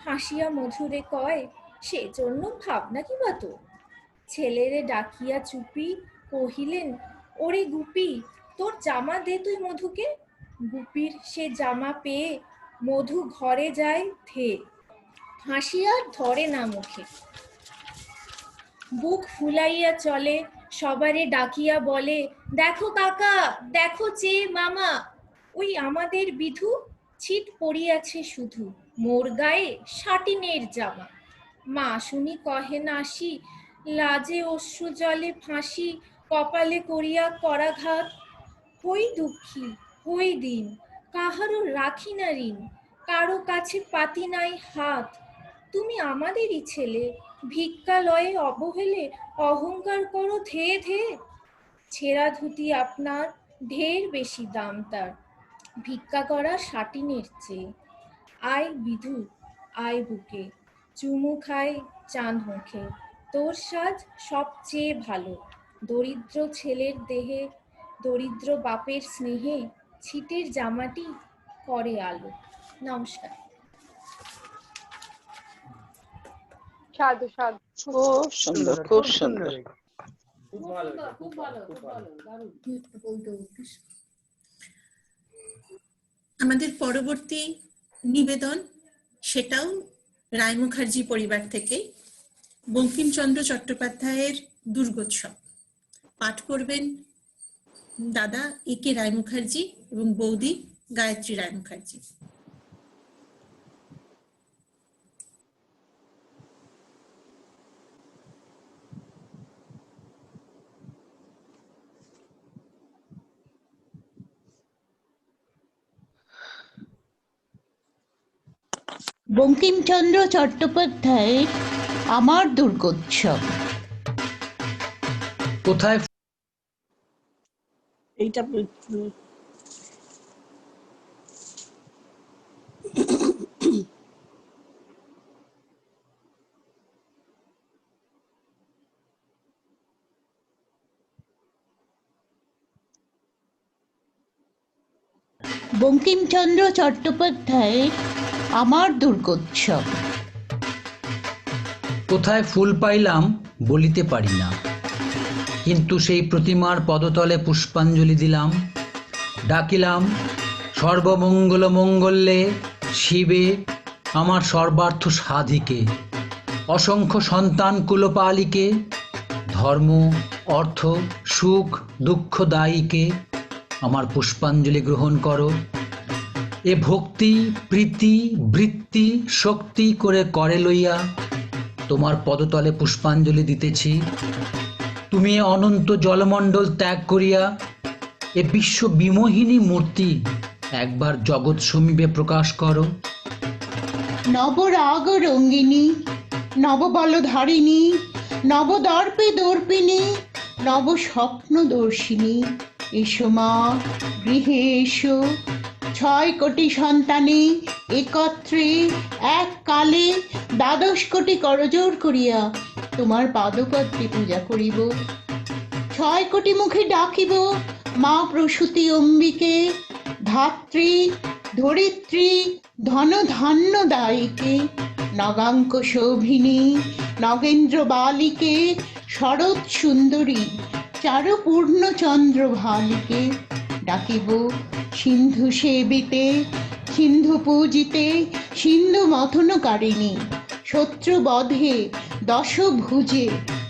হাসিয়া মধুরে কয়, সেজন্য ভাবনা কি বা তোর। ছেলেরে ডাকিয়া চুপি কহিলেন, ওরে গুপি, তোর জামা দে তুই মধুকে। গুপির সে জামা পেয়ে মধু ঘরে যায় ধেয়ে, হাসি আর ধরে না মুখে। বুক ফুলাইয়া চলে, সবারে ডাকিয়া বলে, দেখো কাকা, দেখো চেয়ে মামা, ওই আমাদের বিধু ছিট পড়িয়াছে শুধু, মোর গায়ে সাটিনের জামা। মা শুনি কহে নাসি, লাজে অশ্রু জলে ফাঁসি, কপালে করিয়া করাঘাত। হই দুঃখী, হই দিন, কাহারও রাখি না ঋণ, কারো কাছে পাতি নাই হাত। তুমি আমাদেরই ছেলে, ভিক্ষালয়ে অবহেলে অহংকার করো ধেয়ে ধেয়ে। ছেঁড়া ধুতি আপনার, ঢের বেশি দাম তার, ভিক্ষা করা সাটিনের চেয়ে। আয় বিধু, আয় বুকে, চুমু খায় চাঁদ মুখে, তোর সাজ সবচেয়ে ভালো, দরিদ্র ছেলের দেহে, দরিদ্র বাপের স্নেহে, ছিটের জামাটি করে আলো। নমস্কার। সাধু সাধু। খুব সুন্দর, খুব সুন্দর। খুব ভালো, খুব ভালো, খুব ভালো, দারুণ। আমাদের পরবর্তী নিবেদন, সেটাও রায় মুখার্জি পরিবার থেকে, বঙ্কিমচন্দ্র চট্টোপাধ্যায়ের দুর্গোৎসব। পাঠ করবেন দাদা এ.কে. রায় মুখার্জি এবং বৌদি গায়ত্রী রায় মুখার্জি। বঙ্কিমচন্দ্র চট্টোপাধ্যায়ের আমার দুর্গোৎসব। কোথায় এইটা বঙ্কিমচন্দ্র চট্টোপাধ্যায়ের আমার দুর্গোৎসব। কোথায় ফুল পাইলাম বলিতে পারি না, কিন্তু সেই প্রতিমার পদতলে পুষ্পাঞ্জলি দিলাম, ডাকিলাম সর্বমঙ্গল মঙ্গলে শিবে আমার সর্বার্থ সাধিকে, অসংখ্য সন্তান কুলপালিকে, ধর্ম অর্থ সুখ দুঃখ দায়ীকে আমার পুষ্পাঞ্জলি গ্রহণ করো। এ ভক্তি প্রীতি বৃত্তি শক্তি করে লইয়া তোমার পদতলে পুষ্পাঞ্জলি দিতেছি। তুমি অনন্ত জলমণ্ডল ত্যাগ করিয়া এ বিশ্ব বিমোহিনী মূর্তি একবার জগৎ সমীপে প্রকাশ করো। নবরাগ রঙ্গিনী, নববলধারিণী, নবদর্পে দর্পিনী, নব স্বপ্ন দর্শিনী, এসো মা গৃহে এসো। 6 কোটি সন্তানে একত্রে এক কালে 12 কোটি করজোর করিয়া তোমার পাদপদ্মে পূজা করিব। 6 কোটি মুখে ডাকিব মা প্রসূতি অম্বিকে, ধাত্রী ধরিত্রী ধন ধান্য দায়িকে, নগাঙ্ক শোভিনী নগেন্দ্র বালিকে, শরৎ সুন্দরী চারু পূর্ণচন্দ্র ভালিকে। ডাকিব সিন্ধু সেবিতে, সিন্ধু পূজিতে, সিন্ধু মথনকারিণী, শত্রু বধে 10 ভুজে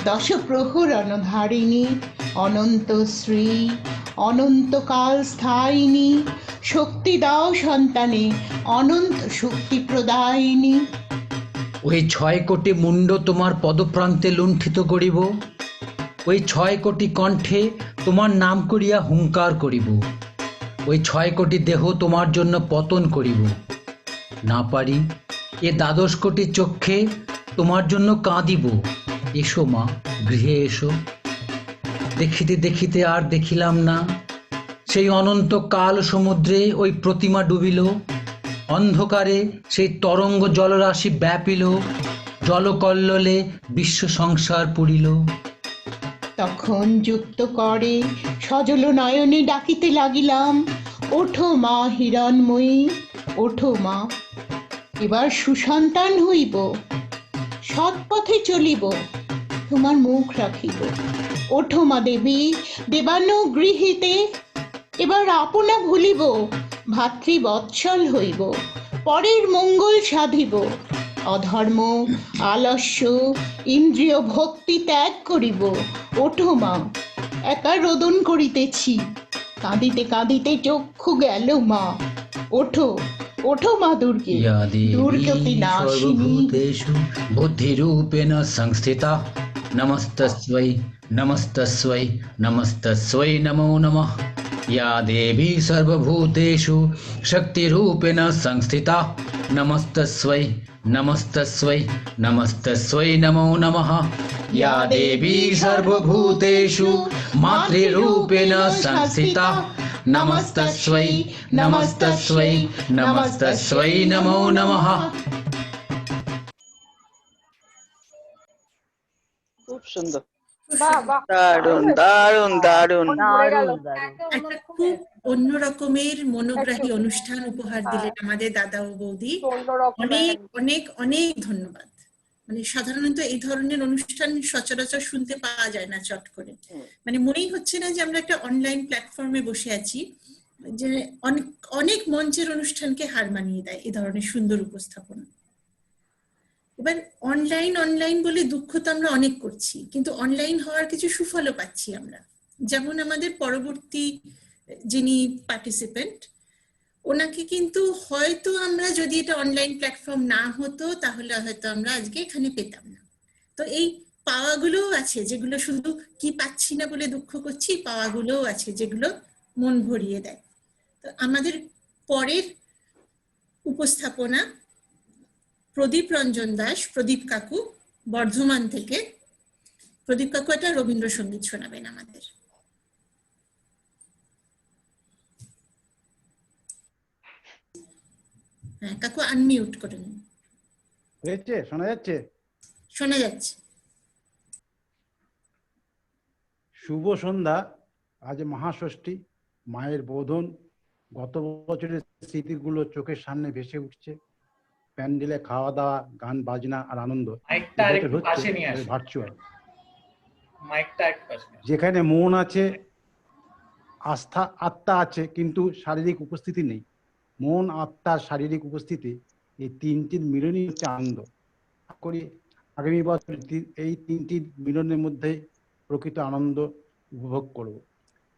10 প্রহরণ ধারিণী, অনন্ত শ্রী অনন্তকাল স্থায়িনী, শক্তি দাও সন্তানে অনন্ত শক্তি প্রদায়িনী। ওই 6 কোটি মুন্ড তোমার পদপ্রান্তে লুণ্ঠিত করিব, ওই 6 কোটি কণ্ঠে তোমার নাম করিয়া হুঙ্কার করিব, ওই 6 কোটি দেহ তোমার জন্য পতন করিব। না পারি এ 12 কোটি চক্ষে তোমার জন্য কাঁদিব। এসো মা গৃহে এসো। দেখিতে দেখিতে আর দেখিলাম না, সেই অনন্ত কাল সমুদ্রে ওই প্রতিমা ডুবিল, অন্ধকারে সেই তরঙ্গ জলরাশি ব্যাপিল, জলকল্লোলে বিশ্ব সংসার পুরিল। তখন যুক্ত করে সজল নয়নে ডাকিতে লাগিলাম, ওঠো মা হিরণময়ী, ওঠো মা। এবার সুসন্তান হইব, সৎ পথে চলিব, তোমার মুখ রাখিব। ওঠো মা দেবী দেবানুগৃহীতে, এবার আপনা ভুলিব ভাতৃবৎসল হইব, পরের মঙ্গল সাধিব, অধর্ম আলস্য ইন্দ্রিয় ভক্তি ত্যাগ করিব। ওঠো মা, একা রোদন করিতেছি, কাঁদিতে কাঁদিতে চক্ষু গেল মা। ওঠো ওঠো মা দুর্গে, या দুর্গতি देवी নাশিনী। सर्वभूतेषु बुद्धिरूपेण संस्थिता नमस्तस्यै नमस्तस्यै नमस्तस्यै नमो नमः। या देवी सर्वभूतेषु शक्तिरूपेण संस्थिता नमस्तस्यै नमस्तस्यै नमस्तस्यै नमो नमः। या देवी सर्वभूतेषु मातृरूपेण संस्थिता नमस्तस्यै नमस्तस्यै नमस्तस्यै नमो नमः। খুব সুন্দর, বাহ বাহ, দারুণ দারুণ দারুণ। মন ভরে গেল। একটা খুব অন্য রকমের মনোগ্রাহী অনুষ্ঠান উপহার দিলেন আমাদের দাদা ও বৌদি। অন্য রকমের অনেক অনেক অনেক ধন্যবাদ। মানে সাধারণত এই ধরনের অনুষ্ঠান সচরাচর শুনতে পাওয়া যায় না চট করে। মানে মনেই হচ্ছে না যে আমরা একটা অনলাইন প্ল্যাটফর্মে বসে আছি, যে অনেক অনেক মঞ্চের অনুষ্ঠানকে হার মানিয়ে দেয় এই ধরনের সুন্দর উপস্থাপনা। এবার অনলাইন বলে দুঃখ তো আমরা অনেক করছি, কিন্তু অনলাইন হওয়ার কিছু সুফলও পাচ্ছি আমরা। যেমন আমাদের পরবর্তী যিনি পার্টিসিপেন্ট, ওনাকে কিন্তু হয়তো আমরা যদি এটা অনলাইন প্ল্যাটফর্ম না হতো তাহলে হয়তো আমরা আজকে এখানে পেতাম না। তো এই পাওয়াগুলোও আছে যেগুলো শুধু কি পাচ্ছি না বলে দুঃখ করছি, পাওয়াগুলোও আছে যেগুলো মন ভরিয়ে দেয়। তো আমাদের পরের উপস্থাপনা প্রদীপ রঞ্জন দাস, প্রদীপ কাকু বর্ধমান থেকে। প্রদীপ কাকু একটা রবীন্দ্রসঙ্গীত শোনাবেন আমাদের। হ্যাঁ কাকু, আনমিউট করে নিন। হয়েছে? শোনা যাচ্ছে? শোনা যাচ্ছে। শুভ সন্ধ্যা। আজ মহাষষ্ঠী, মায়ের বোধন, গত বছরের স্মৃতিগুলো চোখের সামনে ভেসে উঠছে। প্যান্ডেলে খাওয়া দাওয়া, গান বাজনা আর আনন্দ ভার্চুয়াল। যেখানে মন আছে, আত্মা আছে, কিন্তু শারীরিক উপস্থিতি নেই। মন, আত্মা, শারীরিক উপস্থিতি, এই তিনটির মিলনই হচ্ছে আনন্দ। করি আগামী বছর এই তিনটি মিলনের মধ্যে প্রকৃত আনন্দ উপভোগ করব,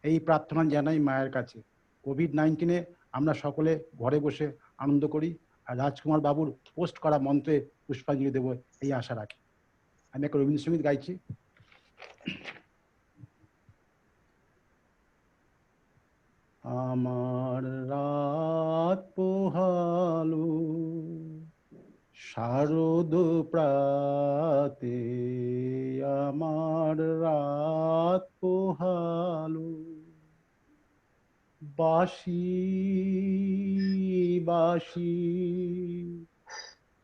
এই প্রার্থনা জানাই মায়ের কাছে। কোভিড-19 আমরা সকলে ঘরে বসে আনন্দ করি, আর রাজকুমার বাবুর পোস্ট করা মন্ত্রে পুষ্পাঞ্জলি দেব এই আশা রাখি। আমি একটা রবীন্দ্রসঙ্গীত গাইছি। আমার রাত পোহালো শারদ প্রাতে, আমার রাত পোহালো বাঁশি বাঁশি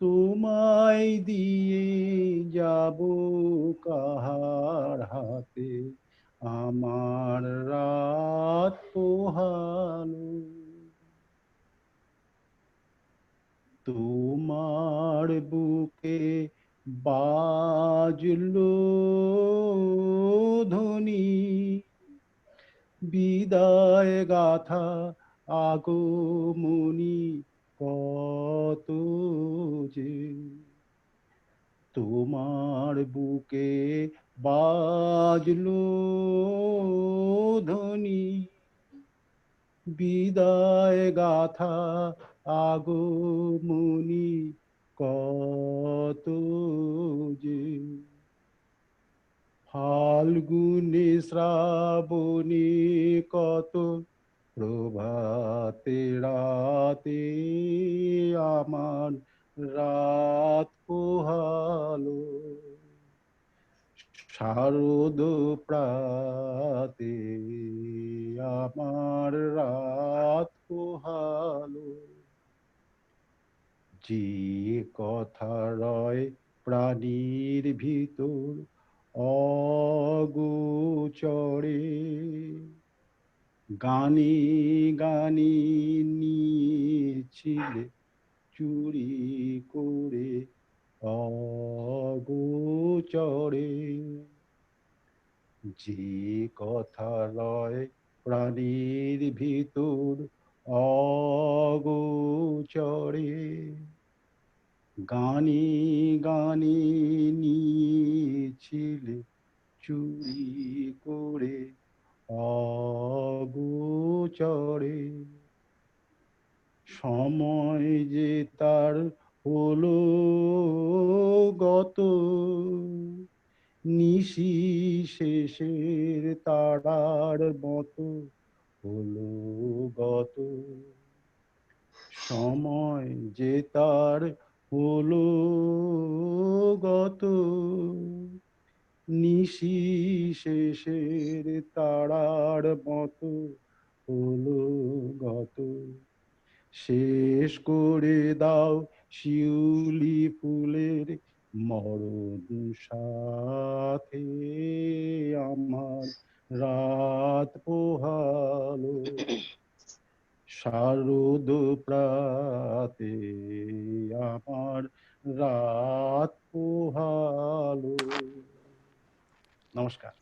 তোমায় দিয়ে যাব কাহার হাতে, আমার রাত পোহালো। তোমার বুকে বাজলো ধ্বনি, বিদায় গাথা আগমনী কত যে, তোমার বুকে বাজলো ধ্বনি, বিদায় গাথা আগমনী কত যে, ফাল্গুনে শ্রাবণে কত প্রভাতে রাতে, আমার রাত পোহালো শারদ প্রাতে, আমার রাত পোহালো। যে কথা রয় প্রাণীর ভিতর অগোচরে, গানে গানে নিয়েছিলে চুরি করে অগোচরে, যে কথা লয় প্রাণীর ভিতর অগোচরে, গানে গানে নিয়েছিলে চুরি করে অগোচরে। সময় যে তার হলো গত, নিশি শেষের তারার মতো হলো গত। সময় যে তার হলো গত, নিশি শেষের তারার মতো হলো গত। শেষ করে দাও শিউলি ফুলের মরণ সাথে, আমার রাত পোহালো শারদ প্রাতে, আমার রাত পোহালো। নমস্কার।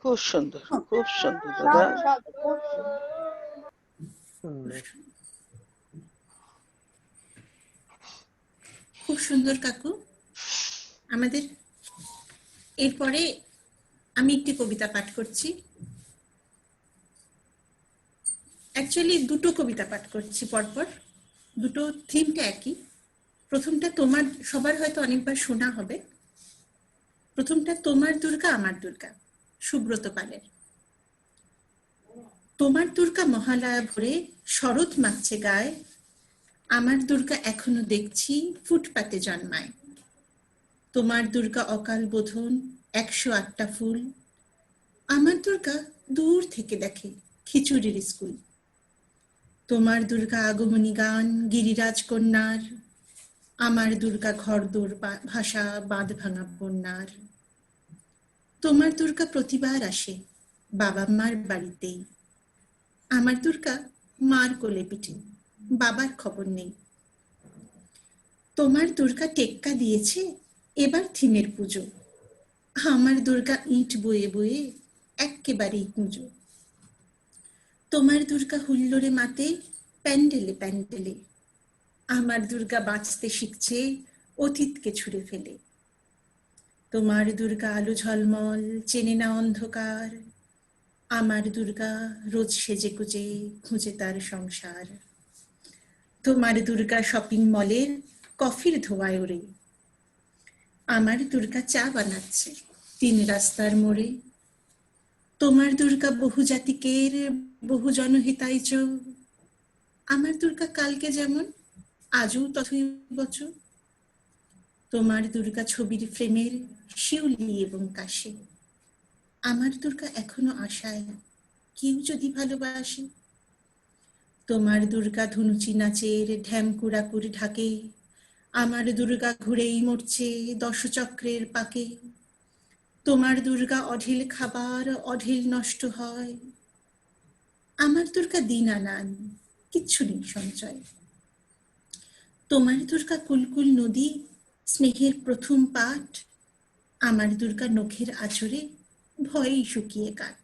খুব সুন্দর, খুব সুন্দর দাদা। সাধু সাধু, খুব সুন্দর। খুব সুন্দর কাকু। আমাদের এরপরে আমি একটি কবিতা পাঠ করছি। অ্যাকচুয়ালি দুটো কবিতা পাঠ করছি পরপর, দুটো থিমটা একই। প্রথমটা তোমার সবার হয়তো অনেকবার শোনা হবে। প্রথমটা তোমার দুর্গা আমার দুর্গা, সুব্রত পালের। তোমার দুর্গা মহালয়া ভরে শরৎ মাখছে গায়ে, আমার দুর্গা এখনো দেখছি ফুটপাতে জন্মায়। তোমার দুর্গা অকাল বোধন 108টা ফুল, আমার দুর্গা দূর থেকে দেখে খিচুড়ির স্কুল। তোমার দুর্গা আগমনী গান গিরিরাজ কন্যার, আমার দুর্গা ঘরদোর ভাষা বাঁধ ভাঙা বন্যার। তোমার দুর্গা প্রতিবার আসে বাবা মার বাড়িতেই, আমার দুর্গা মার কোলে পিঠে, বাবার খবর নেই। তোমার দুর্গা টেক্কা দিয়েছে এবার থিমের পুজো, আমার দুর্গা ইট বয়ে বয়ে এক্কেবারেই কুঁজো। তোমার দুর্গা হুল্লোড়ে মাতে প্যান্ডেলে প্যান্ডেলে, আমার দুর্গা বাঁচতে শিখছে অতীতকে ছুঁড়ে ফেলে। তোমার দুর্গা আলো ঝলমল চেনে না অন্ধকার, আমার দুর্গা রোজ সেজে গুজে খুঁজে তার সংসার। তোমার দুর্গা শপিং মলের কফির ধোঁয়ায় ওরে, আমার দুর্গা চা বানাচ্ছে 3 রাস্তার মোড়ে। তোমার দুর্গা বহুজাতিকের বহু জনহিতাইচ, আমার দুর্গা কালকে যেমন আজও তথৈবচ। তোমার দুর্গা ছবির ফ্রেমের শিউলি এবং কাশে, আমার দুর্গা এখনো আশায় কেউ যদি ভালোবাসে। তোমার দুর্গা ধনুচি নাচের ঢ্যামকুড়াকুর ঢাকে, আমার দুর্গা ঘুরেই মরছে 10 চক্রের পাকে। তোমার দুর্গা অঢেল খাবার অঢেল নষ্ট হয়, আমার দুর্গা দিন আনান কিচ্ছু নেই সঞ্চয়। তোমার দুর্গা কুলকুল নদী স্নেহের প্রথম পাঠ, আমার দুর্গা নখের আঁচড়ে ভয়েই শুকিয়ে কাঠ।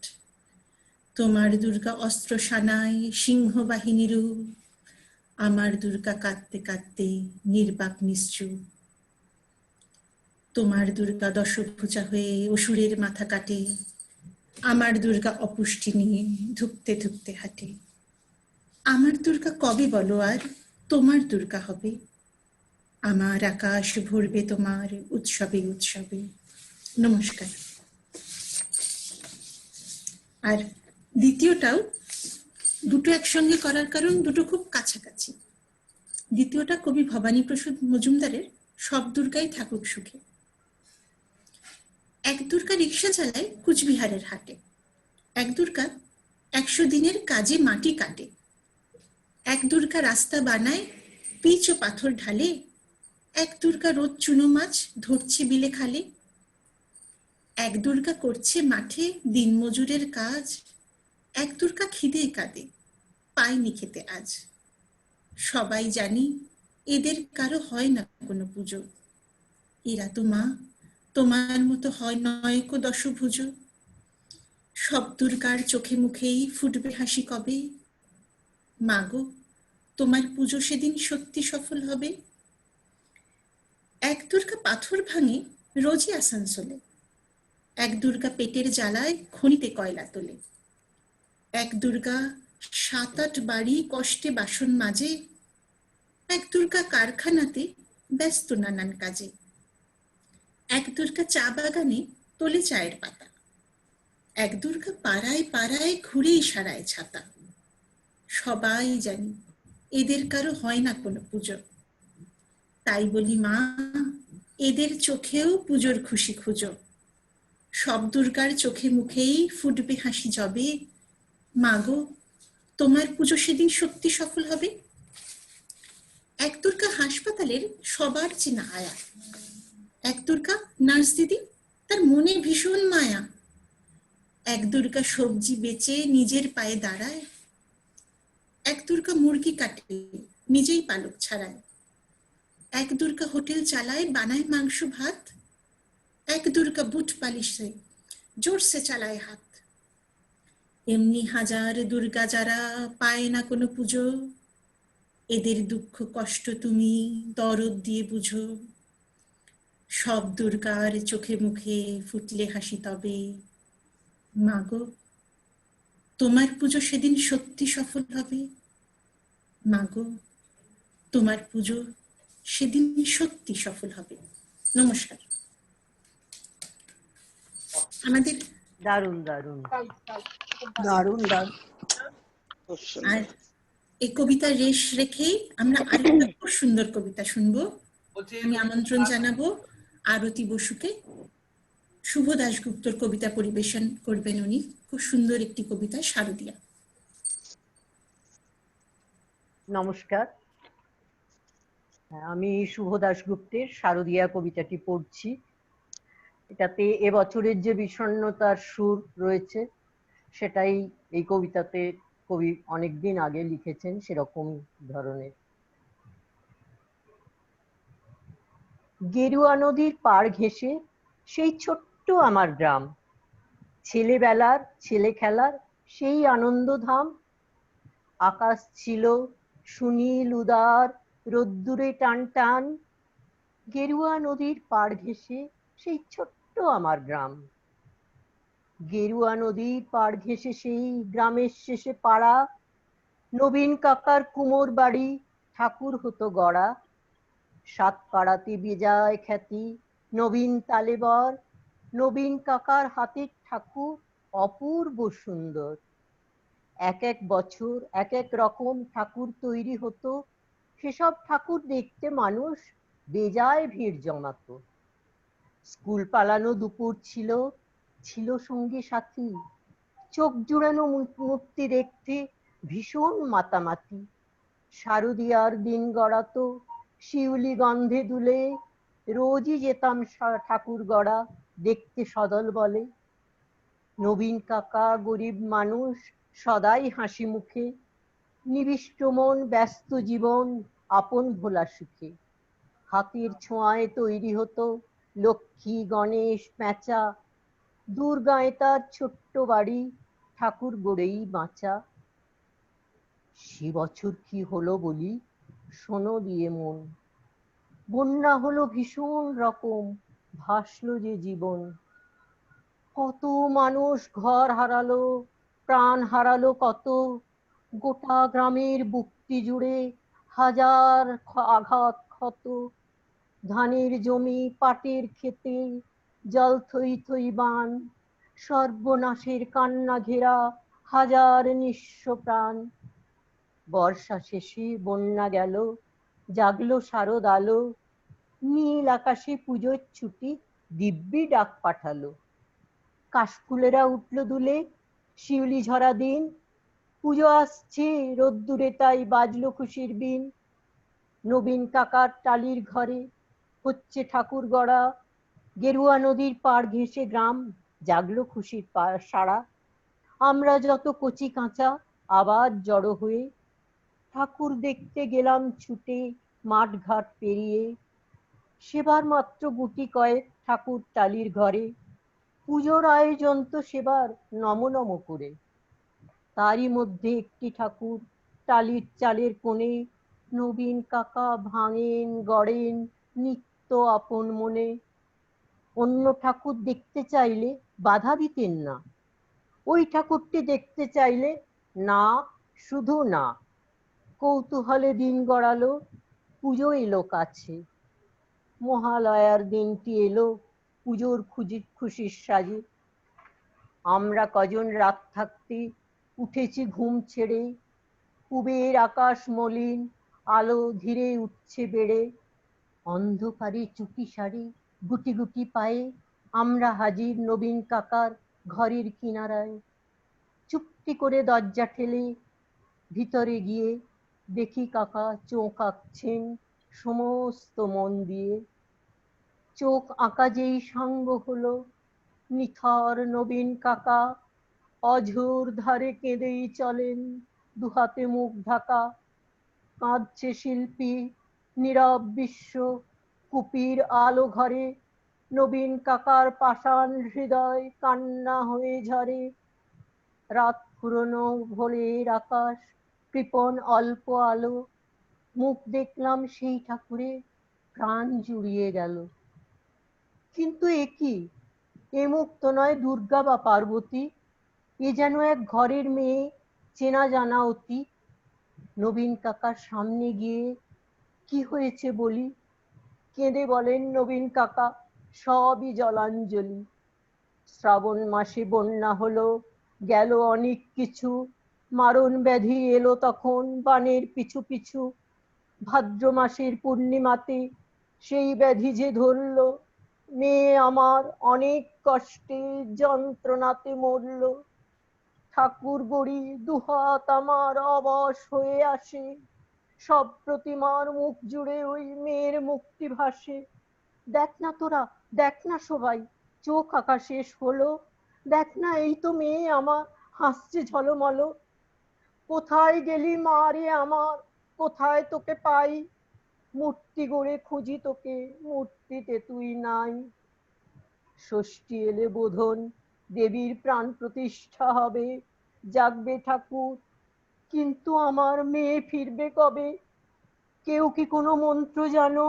তোমার দুর্গা অস্ত্র সানায় সিংহ বাহিনী রূপ, আমার দুর্গা কাঁদতে কাঁদতে নির্বাক নিশ্চুপ। তোমার দুর্গা দশভুজা হয়ে অসুরের মাথা কাটে, আমার দুর্গা অপুষ্টি নিয়ে ধুকতে ধুকতে হাঁটে। আমার দুর্গা কবে বলো আর তোমার দুর্গা হবে, আমার আকাশ ভরবে তোমার উৎসবে উৎসবে। নমস্কার। আর দ্বিতীয়টাও দুটো একসঙ্গে করার কারণ দুটো খুব কাছাকাছি। দ্বিতীয়টা কবি ভবানীপ্রসাদ মজুমদারের সব দুর্গাই থাকুক সুখে। এক দুর্গা রিক্সা চালায় কুচবিহারের হাটে, এক দুর্গা 100 দিনের কাজে মাটি কাটে, এক দুর্গা রাস্তা বানায় পিচ ও পাথর ঢালে, এক দুর্গা রোজ চুনো মাছ ধরছে বিলে খালে, এক দুর্গা করছে মাঠে দিনমজুরের কাজ, এক দুর্গা খিদে কাঁদে পায়নি খেতে আজ। সবাই জানি এদের কারো হয় না কোনো পুজো, এরা তো মা তোমার মতো হয় নয় কো দশভুজো। সব দুর্গার চোখে মুখেই ফুটবে হাসি কবে, মাগো তোমার পুজো সেদিন সত্যি সফল হবে। এক দুর্গা পাথর ভাঙে রোজই আসানসোলে, এক দুর্গা পেটের জ্বালায় খনিতে কয়লা তোলে, এক দুর্গা 7-8 বাড়ি কষ্টে বাসন মাজে, এক দুর্গা কারখানাতে ব্যস্ত নানান কাজে, এক দুর্গা চা বাগানে তোলে চায়ের পাতা, এক দুর্গা পাড়ায় পাড়ায় ঘুরেই সারায় ছাতা। সবাই জানি এদের কারো হয় না কোনো পুজো, তাই বলি মা এদের চোখেও পুজোর খুশি খুঁজো। সব দুর্গার চোখে মুখেই ফুটবে হাসি যবে, মাগো তোমার পুজো সেদিন সত্যি সফল হবে। এক দুর্গা হাসপাতালের সবার চেনা আয়া, এক দুর্গা নার্স দিদি তার মনে ভীষণ মায়া, এক দুর্গা সবজি বেচে নিজের পায়ে দাঁড়ায়, এক দুর্গা মুরগি কাটে নিজেই পালক ছাড়ায়, এক দুর্গা হোটেল চালায় বানায় মাংস ভাত, এক দুর্গা বুট পালিশে জোরসে চালায় হাত। এমনি হাজার দুর্গা যারা পায় না কোনো পুজো, এদের দুঃখ কষ্ট তুমি দরদ দিয়ে বুঝো। সব দুর্গার চোখে মুখে ফুটলে হাসি তবে, মাগো তোমার পুজো সেদিন সত্যি সফল হবে। মাগো তোমার পুজো সেদিন সত্যি সফল হবে। নমস্কার। আমাদের দারুণ দারুণ দারুণ দারুণ। আর এই কবিতার রেশ রেখেই আমরা আরেকটা খুব সুন্দর কবিতা শুনবো। আমি আমন্ত্রণ জানাবো আরতি বসুকে। শুভ দাশগুপ্তর কবিতা পরিবেশন করবেন উনি। খুব সুন্দর একটি কবিতা, শারদিয়া। নমস্কার, আমি শুভ দাশগুপ্তের শারদিয়া কবিতাটি পড়ছি। এটাতে এবছরের যে বিষণ্ণতার সুর রয়েছে সেটাই এই কবিতাতে কবি অনেকদিন আগে লিখেছেন, সেরকম ধরনের। গেরুয়া নদীর পাড় ঘেঁষে সেই ছোট্ট আমার গ্রাম, ছেলেবেলার ছেলে খেলার সেই আনন্দধাম। আকাশ ছিল সুনীল উদার, রোদ্দুরে টান টান। গেরুয়া নদীর পাড় ঘেঁষে সেই ছোট্ট আমার গ্রাম। গেরুয়া নদীর পাড় ঘেঁষে সেই গ্রামের শেষে পাড়া, নবীন কাকার কুমোর বাড়ি ঠাকুর হতো গড়া। 7 পাড়াতে বেজায় খ্যাতি নবীন তালেবর, নবীন কাকার হাতের ঠাকুর অপূর্ব সুন্দর। এক এক বছর এক এক রকম ঠাকুর তৈরি হতো, সেসব ঠাকুর দেখতে মানুষ বেজায় ভিড় জমাতো। স্কুল পালানো দুপুর ছিল, ছিল সঙ্গী সাথী, চোখ জুড়ানো মূর্তি দেখতে ভীষণ মাতামাতি। শারদিয়ার দিন গড়াতো শিউলি গন্ধে দুলে, রোজই যেতাম ঠাকুর গড়া দেখতে সদল বলে। নবীন কাকা গরিব মানুষ, সদাই হাসি মুখে, নিবিষ্ট মন ব্যস্ত জীবন আপন ভোলা সুখে। হাতের ছোঁয়ায় তৈরি হতো লক্ষ্মী গণেশ প্যাঁচা, দুর্গায় তার ছোট্ট বাড়ি ঠাকুর গড়েই বাঁচা। সে বছর কি হলো বলি শোনো দিয়ে মন, বন্যা হলো ভীষণ রকম, ভাসলো যে জীবন। কত মানুষ ঘর হারালো, প্রাণ হারালো কত, গোটা গ্রামের বুকটি জুড়ে হাজার আঘাত ক্ষত। ধানের জমি পাটের ক্ষেতে জল থই থই বান, সর্বনাশের কান্না ঘেরা হাজার নিঃস্ব প্রাণ। বর্ষা শেষে বন্যা গেল, জাগলো শারদ আলো, নীল আকাশে পুজোর ছুটি দিব্যি ডাক পাঠালো। কাশফুলেরা উঠলো দুলে, শিউলি ঝরা দিন, পুজো আসছে রোদ্দুরে তাই বাজলো খুশির বিন। নবীন কাকার টালির ঘরে হচ্ছে ঠাকুর গড়া, গেরুয়া নদীর পাড় ঘেঁষে গ্রাম জাগলো খুশির সারা। আমরা যত কচি কাঁচা আবার জড়ো হয়ে, ঠাকুর দেখতে গেলাম ছুটে মাঠ ঘাট পেরিয়ে। সেবার মাত্র গুটি কয়েক ঠাকুর টালির ঘরে, পুজোর আয়োজন তো সেবার নম নম করে। তারই মধ্যে একটি ঠাকুর টালির চালের কোণে নবীন কাকা ভাঙেন গড়েন নিত্য আপন মনে। অন্য ঠাকুর দেখতে চাইলে বাধা দিতেন না, ওই ঠাকুরটি দেখতে চাইলে না, শুধু না। কৌতূহলে দিন গড়ালো, পুজো এলো কাছে। মহালয়ার দিনটি এলো পুজোর খুশির সাজে। আমরা কজন রাত থাকতে উঠেছি ঘুম ছেড়ে। পুবের আকাশ মলিন, আলো ধীরে উঠছে বেড়ে। অন্ধকারে চুপি সারে গুটি গুটি পায়ে আমরা হাজির নবীন কাকার ঘরের কিনারায়। চুপটি করে দরজা ঠেলে ভিতরে গিয়ে দেখি কাকা চোখ আঁকছেন সমস্ত মন দিয়ে। চোখ আঁকা যেই সাঙ্গ হলো, নিথর নবীন কাকা অঝোর ধারে কেঁদেই চলেন, দুহাতে মুখ ঢাকা। কাঁদছে শিল্পী, নীরব বিশ্ব, কুপির আলো ঘরে। নবীন কাকার পাষাণ হৃদয় কান্না হয়ে ঝরে। রাত ফুরোনো ভোরের আকাশ, কৃপণ অল্প আলো। মুখ দেখলাম সেই ঠাকুরে, প্রাণ জুড়িয়ে গেল। কিন্তু এ কি, এ মুখ তো নয় দুর্গা বা পার্বতী, এ যেন এক ঘরের মেয়ে, চেনা জানা অতি। নবীন কাকার সামনে গিয়ে কি হয়েছে বলি, কেঁদে বলেন নবীন কাকা সবই জলাঞ্জলি। শ্রাবণ মাসে বন্যা হলো, গেল অনেক কিছু, মারণ ব্যাধি এলো তখন বানের পিছু পিছু। ভাদ্র মাসের পূর্ণিমাতে সেই ব্যাধি যে ধরল, মেয়ে আমার অনেক কষ্টে যন্ত্রণাতে মরল। ঠাকুর গড়ি দুহাত আমার অবশ হয়ে আসে, সব প্রতিমার মুখ জুড়ে ওই মেয়ের মুক্তি ভাসে। দেখ না তোরা, দেখ না সবাই, চোখ আঁকা শেষ হলো, দেখ না এই তো মেয়ে আমার হাসছে ঝলমল। কোথায় গেলি মা রে আমার, কোথায় তোকে পাই, মূর্তি গড়ে খুঁজি তোকে, মূর্তিতে তুই নাই। ষষ্ঠী এলে বোধন দেবীর প্রাণ প্রতিষ্ঠা হবে, জাগবে ঠাকুর, কিন্তু আমার মেয়ে ফিরবে কবে? কেউ কি কোনো মন্ত্র জানো?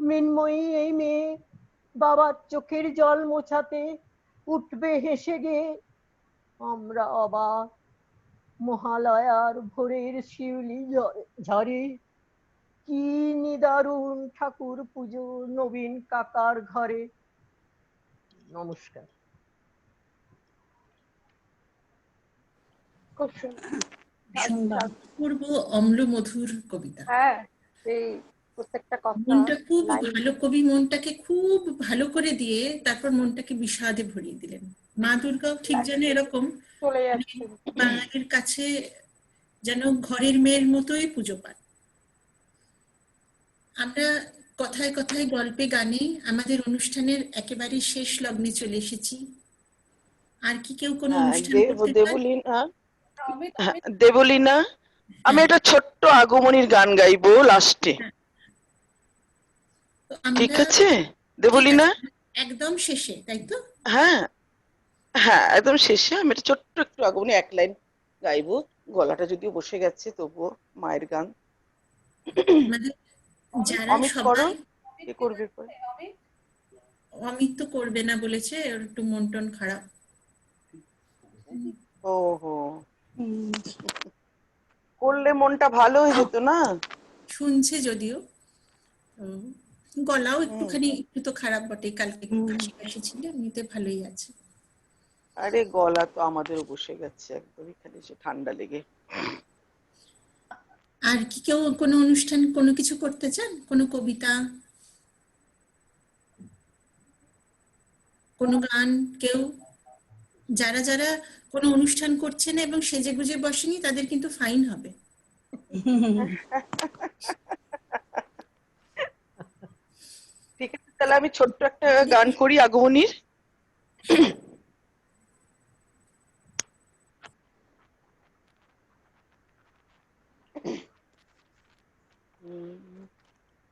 মৃন্ময়ী এই মেয়ে বাবার চোখের জল মোছাতে উঠবে হেসে গে। আমরা অবাক, মহালয়ার ভোরের শিউলি ঝরে, কি নিদারুণ ঠাকুর পুজো নবীন কাকার ঘরে। নমস্কার। খুব সুন্দর। সুন্দর, পূর্ব অম্ল মধুর কবিতা। হ্যাঁ, সেই প্রত্যেকটা কথা মনটা খুব লাইন ভালো, কবি মনটাকে খুব ভালো করে দিয়ে তারপর মনটাকে বিষাদে ভরিয়ে দিলেন। মা দুর্গাও ঠিক যেন এরকম চলে মানে যাচ্ছে। বাঙালির কাছে যেন ঘরের মেয়ের মতোই পুজো পান। আমরা কথায় কথায় গল্পে গানে আমাদের অনুষ্ঠানের একেবারে শেষ লগ্নে চলে এসেছি। আর কি কেউ কোনো অনুষ্ঠান করতে চান? দেবলীনা, দেবলীনা, আমি একটা ছোট্ট আগমনীর গান গাইবো লাস্টে, তো ঠিক আমরা আছে ঠিক দেবলীনা? আছে, একদম শেষে, তাই তো? হ্যাঁ হ্যাঁ, একদম শেষে আমি একটা ছোট্ট একটু আগমনী এক লাইন গাইবো। গলাটা যদিও বসে গেছে তবুও মায়ের গান। আমাদের যারা অমিত করো, সবাই, কে করবে পরে? অমিত তো করবে না বলেছে, ওর একটু মন টন খারাপ। ওহো, করলে মনটা ভালো হয়ে যেত না? শুনছে যদিও, গলাও একটুখানি একটু তো খারাপ বটে, কালকে কাশি কাশি ছিল, এমনিতে ভালোই আছে। আরে গলা তো আমাদেরও বসে গেছে একদমই, খালি সে ঠান্ডা লেগে। আর কি কেউ কোনো অনুষ্ঠান কোনো কিছু করতে চান? কোনো কবিতা, কোনো গান? কেউ? যারা যারা কোনো অনুষ্ঠান করছে না এবং সেজে গুজে বসেনি তাদের কিন্তু ফাইন হবে। ঠিক আছে, তাহলে আমি ছোট্ট একটা গান করি আগমনীর।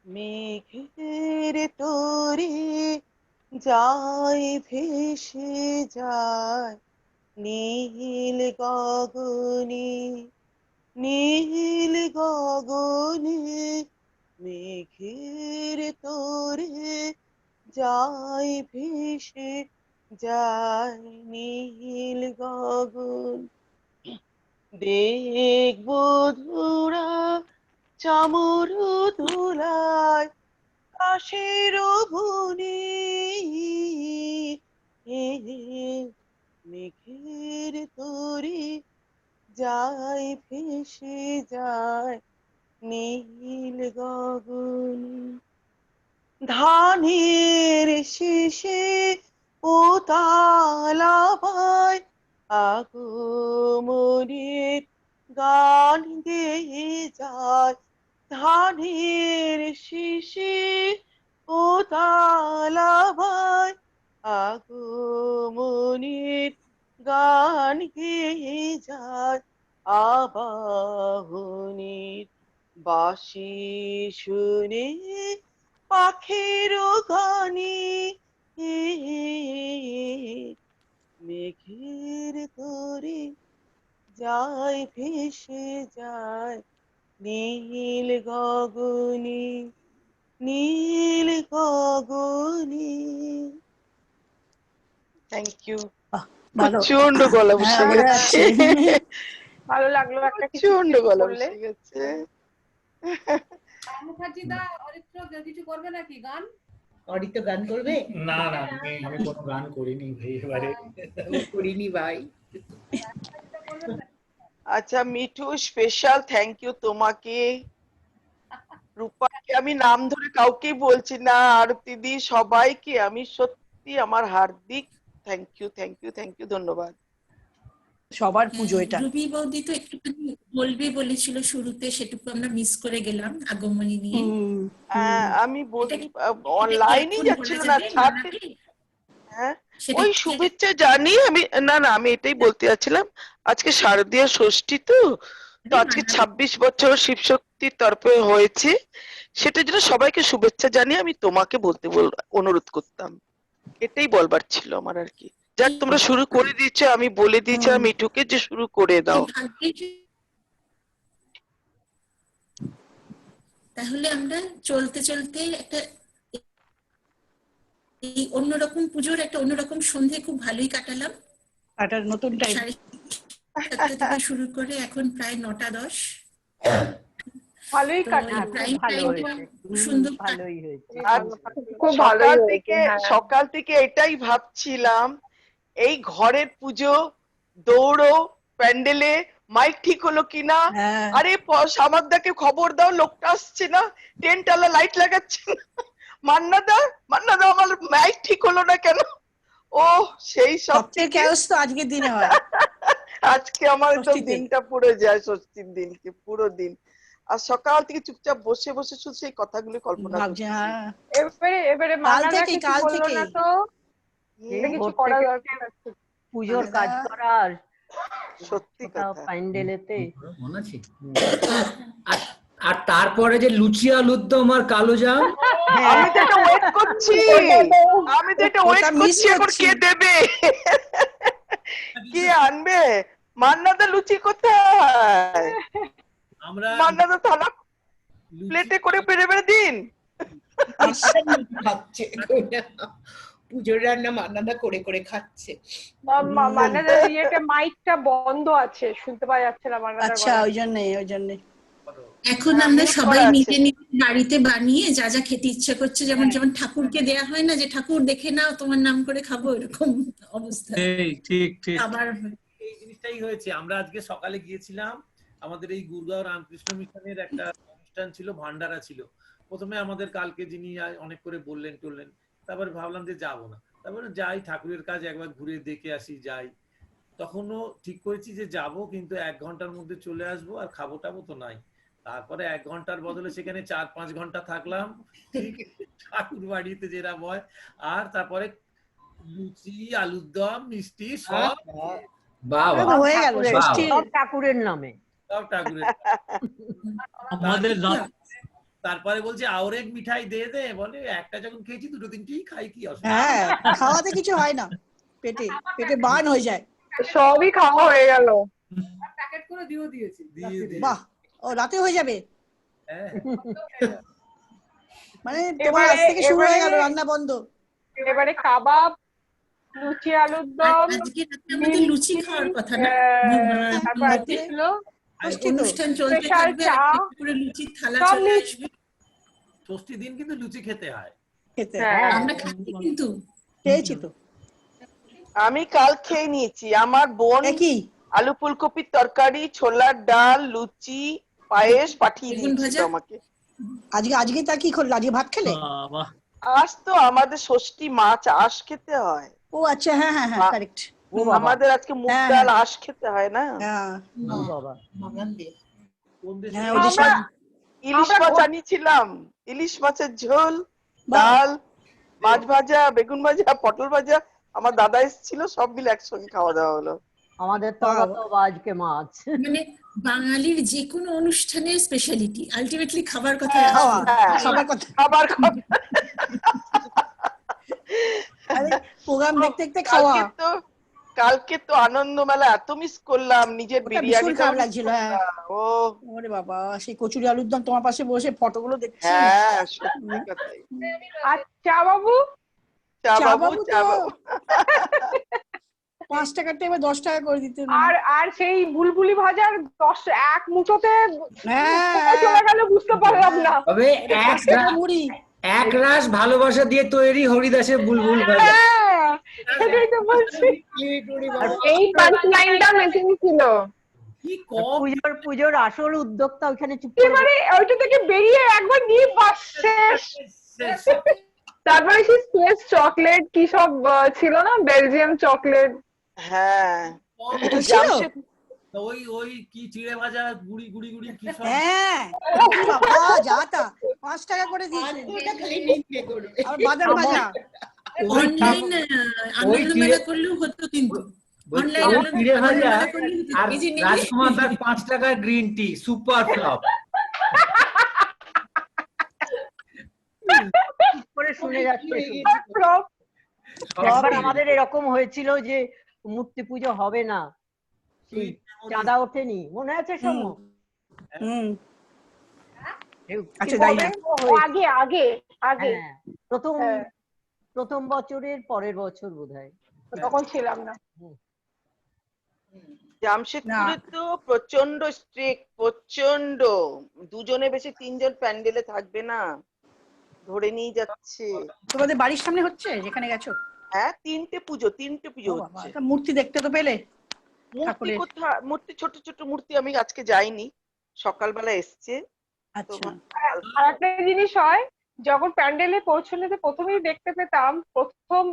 মেঘের তোরে যায় ভেসে যায় নীল গগনে, নীল গগনে মেঘের তোরে যায় ভেসে যায় নীল গগন। দেখবো ধুরা চামর ধুলায় কাশের বনে, মেঘের তোরে যায় ভেসে যায় নীল গগন। ধানের শেষে ও তালাবায় আগমনের গান গেয়ে যায়, ধানের শেষে ও তালাবায় আগমনের গান গেয়ে যায়, আবাহনীর বাঁশি শুনে পাখির গানে, মেঘের তোরে যায় ভেসে যায় নীল গগনে, নীল গগনে। Thank you. প্রচন্ড গলা বসে গেছে, ভালো লাগলো একটা কিছু প্রচন্ড গলা বললে। বসে গেছে। মুখার্জি দা অরিত্র কিছু করবে নাকি গান? অরিত্র গান করবে? না না, আমি কোনো গান করিনি ভাই, এবারে করিনি ভাই। আচ্ছা মিঠু, স্পেশাল থ্যাংক ইউ তোমাকে, রূপাকে আমি নাম ধরে কাউকে বলছি না, আরতি দি সবাইকে আমি সত্যি আমার হার্দিক thank you, thank you, thank you, ধন্যবাদ। সবার পুজো এটা। রুবি বৌদি তো একটুখানি বলবে বলেছিল শুরুতে, সেটুকু আমরা মিস করে গেলাম আগমনী নিয়ে। আমি বলতে অনলাইনই যাচ্ছিল না, ছাড়তে। হ্যাঁ ওই শুভেচ্ছা জানি আমি, না না আমি এটাই বলতে যাচ্ছিলাম, আজকে শারদীয়া ষষ্ঠী তো, তো আজকে 26 বছর শিবশক্তির তরফে হয়েছে, সেটার জন্য সবাইকে শুভেচ্ছা জানিয়ে আমি তোমাকে বলতে অনুরোধ করতাম, এটাই বলবার ছিল আমার আর কি। যাক তোমরা শুরু করে দিয়েছো, আমি বলে দিয়েছিলাম মিঠুকে যে শুরু করে দাও। তাহলে আমরা চলতে চলতে একটা এই অন্যরকম পুজোর একটা অন্যরকম সন্ধে খুব ভালোই কাটালাম। নতুন টাইম 7:30 থেকে শুরু করে এখন প্রায় 9:10। ভালোই সুন্দর ভালোই হয়েছে। খুব ভালোই সকাল থেকে এটাই ভাবছিলাম, এই ঘরের পুজো, দৌড়ো প্যান্ডেলে, মাইক ঠিক হলো কিনা, আরে সামাদাকে খবর দাও লোকটা আসছে না, টেন্ট আলা লাইট লাগাচ্ছে না, মান্নাদা আমার মাইক ঠিক হলো না কেন, ও সেই সব তো আজকের দিনে হয়। আজকে আমার তো দিনটা পুরো যায়, ষষ্ঠীর দিনকে পুরো দিন, আর সকাল থেকে চুপচাপ বসে বসে শুধু সেই কথাগুলো কল্পনা করছি। এবারে মানাদা কিছু বললো না তো, কিছু করা দরকার আছে পুজোর কাজ করার, সত্যি কথা প্যান্ডেলেতে মনে আছে। আর তারপরে যে লুচি আলুর দম আর কালো জাম, আমি তো এটা ওয়েট করছি, এখন কে দেবে, কে আনবে, মান্নাদা লুচি কোথায়, আমরা মান্নাদা থালা প্লেটে করে পেরে পেরে দিন। পুজোর রান্না মান্নাদা করে করে খাচ্ছে। মান্নাদা ইয়েটা মাইকটা বন্ধ আছে, শুনতে পাওয়া যাচ্ছে না মান্নাদা। আচ্ছা ওই জন্য এখন আমরা সবাই নিজে নিজে বাড়িতে বানিয়ে যা যা খেতে ইচ্ছা করছে, যেমন ঠাকুরকে দেয়া হয় না যে ঠাকুর দেখে নাও তোমার নাম করে খাবো, এরকম অবস্থা। ঠিক ঠিক আবার এই জিনিসটাই হয়েছে। আমরা আজকে সকালে গিয়েছিলাম, আমাদের এই গুরগাঁও রামকৃষ্ণ মিশনের একটা অনুষ্ঠান ছিল, ভান্ডারা ছিল। প্রথমে আমাদের কালকে যিনি অনেক করে বললেন টললেন, তারপরে ভাবলাম যে যাবো না, তারপরে যাই ঠাকুরের কাজ একবার ঘুরে দেখে আসি, যাই। তখনও ঠিক করেছি যে যাব, কিন্তু 1 ঘন্টার মধ্যে চলে আসবো, আর খাবো টাবো তো নাই। তারপরে 1 ঘন্টার বদলে সেখানে 4-5 ঘন্টা থাকলাম ঠাকুর বাড়িতে যেরা হয়, আর তারপরে লুচি আলুর দম মিষ্টি সব হয়ে গেল, সব ঠাকুরের নামে, সব ঠাকুরের। তারপরে বলছে আওরেক মিঠাই দে দে, বলে একটা যখন খেয়েছি দুটো তিনটেই খাই, কি অসুবিধা। হ্যাঁ, খাওয়াতে কিছু হয় না, পেটে পেটে বার্ন হয়ে যায়। সবই খাওয়া হয়ে গেল। প্যাকেট করে দিয়েছি। বাহ, ও রাতে হয়ে যাবে, হ্যাঁ মানে তোমার আজ থেকে শুরু হয়ে গেল রান্না বন্ধ। এবারে কাবাব, লুচি আলুর দম, আজকে রাতে আমাদের লুচি খাওয়ার কথা না, তারপর আজকে ছিল অনুষ্ঠান চলতে স্পেশাল থাকবে, চা, পুরো লুচির থালা সব চলে আসবে। ষষ্ঠী দিন কিন্তু লুচি খেতে হয়। খেতে হ্যাঁ। আমরা খাচ্ছি কিন্তু, খেয়েছি তো। আমি কাল খেয়ে নিয়েছি। আমার বোন কি আলু ফুলকপির তরকারি, ছোলার ডাল, লুচি, পায়েস পাঠিয়ে বেগুন দিয়েছিল ভাজা? আমাকে। আজকে তা কি করলে? আজকে ভাত খেলে? বাবা, আজ তো আমাদের ষষ্ঠী, মাছ আঁশ খেতে হয়। ও আচ্ছা, হ্যাঁ হ্যাঁ হ্যাঁ, কারেক্ট। ও বাবা, আমাদের আজকে মুগ হ্যাঁ, ডাল হ্যাঁ। আঁশ খেতে হয় না। হ্যাঁ, ও বাবা। বাঙালিদের। কোন দেশে? হ্যাঁ, ওদের আমরা ইলিশ মাছ আনিয়েছিলাম, ইলিশ মাছের ঝোল, বাহ। ডাল, মাছ ভাজা, বেগুন ভাজা, পটল ভাজা। আমার দাদা এসেছিল, সব মিলে একসঙ্গে খাওয়া দাওয়া হলো। আমাদের তো বাবা। তো আজকে মাছ। মানে বাঙালির যে কোনো অনুষ্ঠানের স্পেশালিটি আলটিমেটলি খাবার কথা খাওয়া, হ্যাঁ। খাবার কথা। খাবার আরে প্রোগ্রাম দেখতে দেখতে খাওয়া। কালকে তো আনন্দ মেলা এত মিস করলাম, নিজের ওটা বিরিয়ানি ভীষণ খারাপ লাগছিল, হ্যাঁ। ও ওরে বাবা, সেই কচুরি আলুর দম তোমার পাশে বসে ফটোগুলো দেখছি। হ্যাঁ, সত্যি কথাই। আর চা বাবু, চা বাবু, তো চা বাবু। 5 টাকাতে এবার 10 টাকা করে দিতে। আর সেই বুলবুলি ভাজার 1 মুঠোতে হ্যাঁ, চলে গেল, বুঝতে পারলাম না। তবে মুড়ি এক রাস ভালোবাসা দিয়ে তৈরি হরিদাসের বুলবুল ভাজা। হ্যাঁ, সেটাই তো বলছি। এই পাঁচ লাইনটা মিসিং ছিল। কি কম পুজোর আসল উদ্যোক্তা ওখানে চুপ করে এবারে ওইটা থেকে বেরিয়ে একবার নিয়ে শেষ। শেষ। তারপরে সেই স্পেস চকলেট কি সব ছিল না, বেলজিয়াম চকলেট। হ্যাঁ, এটা ছিল? ওই ওই কি চিড়ে ভাজা, গুড়ি গুড়ি গুড়ি কি সব। হ্যাঁ, বাবা যা তা 5 টাকা করে দিয়েছে। ওটা খালি নিয়ে করবে। আর বাদাম ভাজা। অনলাইন আনন্দ মেলা করলেও হতো, কিন্তু অনলাইন চিড়ে ভাজা মেলা করলেও হতো। আর এই যে নেই- রাজকুমার দার 5 টাকার গ্রিন টি সুপার ফ্লপ। করে শুনে যাচ্ছে। Flop। একবার আমাদের এরকম হয়েছিল যে মূর্তি পুজো হবে না, সেই চাঁদা ওঠেনি, মনে আছে সৌম্য? হুম, আচ্ছা, কি যাই না। বলে? আগে হ্যাঁ, প্রথম বছরের পরের বছর বোধহয়। তখন ছিলাম না। জামশেদপুরে তো প্রচন্ড স্ট্রিক্ট, প্রচন্ড। দুজনে বেশি 3জন প্যান্ডেলে থাকবে না, ধরে নিয়ে যাচ্ছে। তোমাদের বাড়ির সামনে হচ্ছে যেখানে গেছো? হ্যাঁ, 3টে পুজো ও বাবা, হচ্ছে। তা মূর্তি দেখতে তো পেলে? মূর্তি কোথায়? মূর্তি ছোট ছোট মূর্তি, আমি আজকে যাইনি, সকালবেলা এসছে। আচ্ছা, আর একটা জিনিস হয়, যখন প্যান্ডেলে পৌঁছলে প্রথমেই দেখতে পেতাম, প্রথম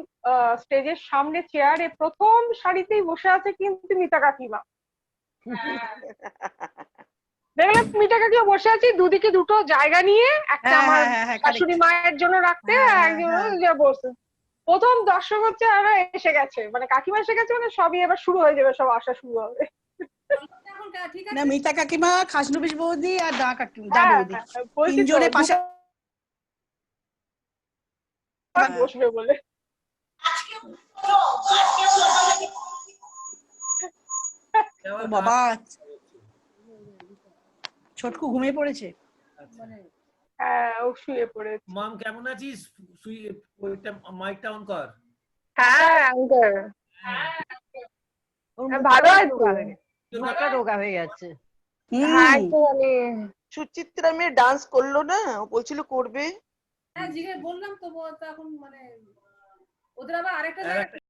স্টেজের সামনে চেয়ারে প্রথম সারিতেই বসে আছে কিন্তু মিতা কাকিমা। দেখলাম মিতা কাকিমা বসে আছে, দুদিকে দুটো জায়গা নিয়ে, একটা হ্যাঁ, আমার হ্যাঁ, হ্যাঁ, শাশুড়ি মায়ের জন্য রাখতে, হ্যাঁ, একজন হ্যাঁ। যা বসে। প্রথম দর্শক হচ্ছে আর এসে গেছে, মানে কাকিমা এসে গেছে, মানে সবই এবার শুরু হয়ে যাবে, সব আসা শুরু হবে। এখন ঠিক না, আছে। মিতা কাকিমা, খাসনবিশ বৌদি আর দা কাকিমা, দা হ্যাঁ, বৌদি, বলছি তো, তিনজনের পাশে বসবে বলে। ও বাবা, ছোটকু ঘুমিয়ে পড়েছে। হ্যাঁ, ও শুয়ে পড়েছে। মাম কেমন আছিস? ওইটা মাইকটা অন কর। হ্যাঁ আঙ্কেল, ওর ভালো আছি। মুখটা রোগা হয়ে গেছে। হ্যাঁ, একটু মানে সুচিত্রা মেয়ে ডান্স করলো না, ও বলছিল করবে। হ্যাঁ, জিজ্ঞেস বললাম তো, এখন মানে ওদের আবার আরেকটা জায়গায়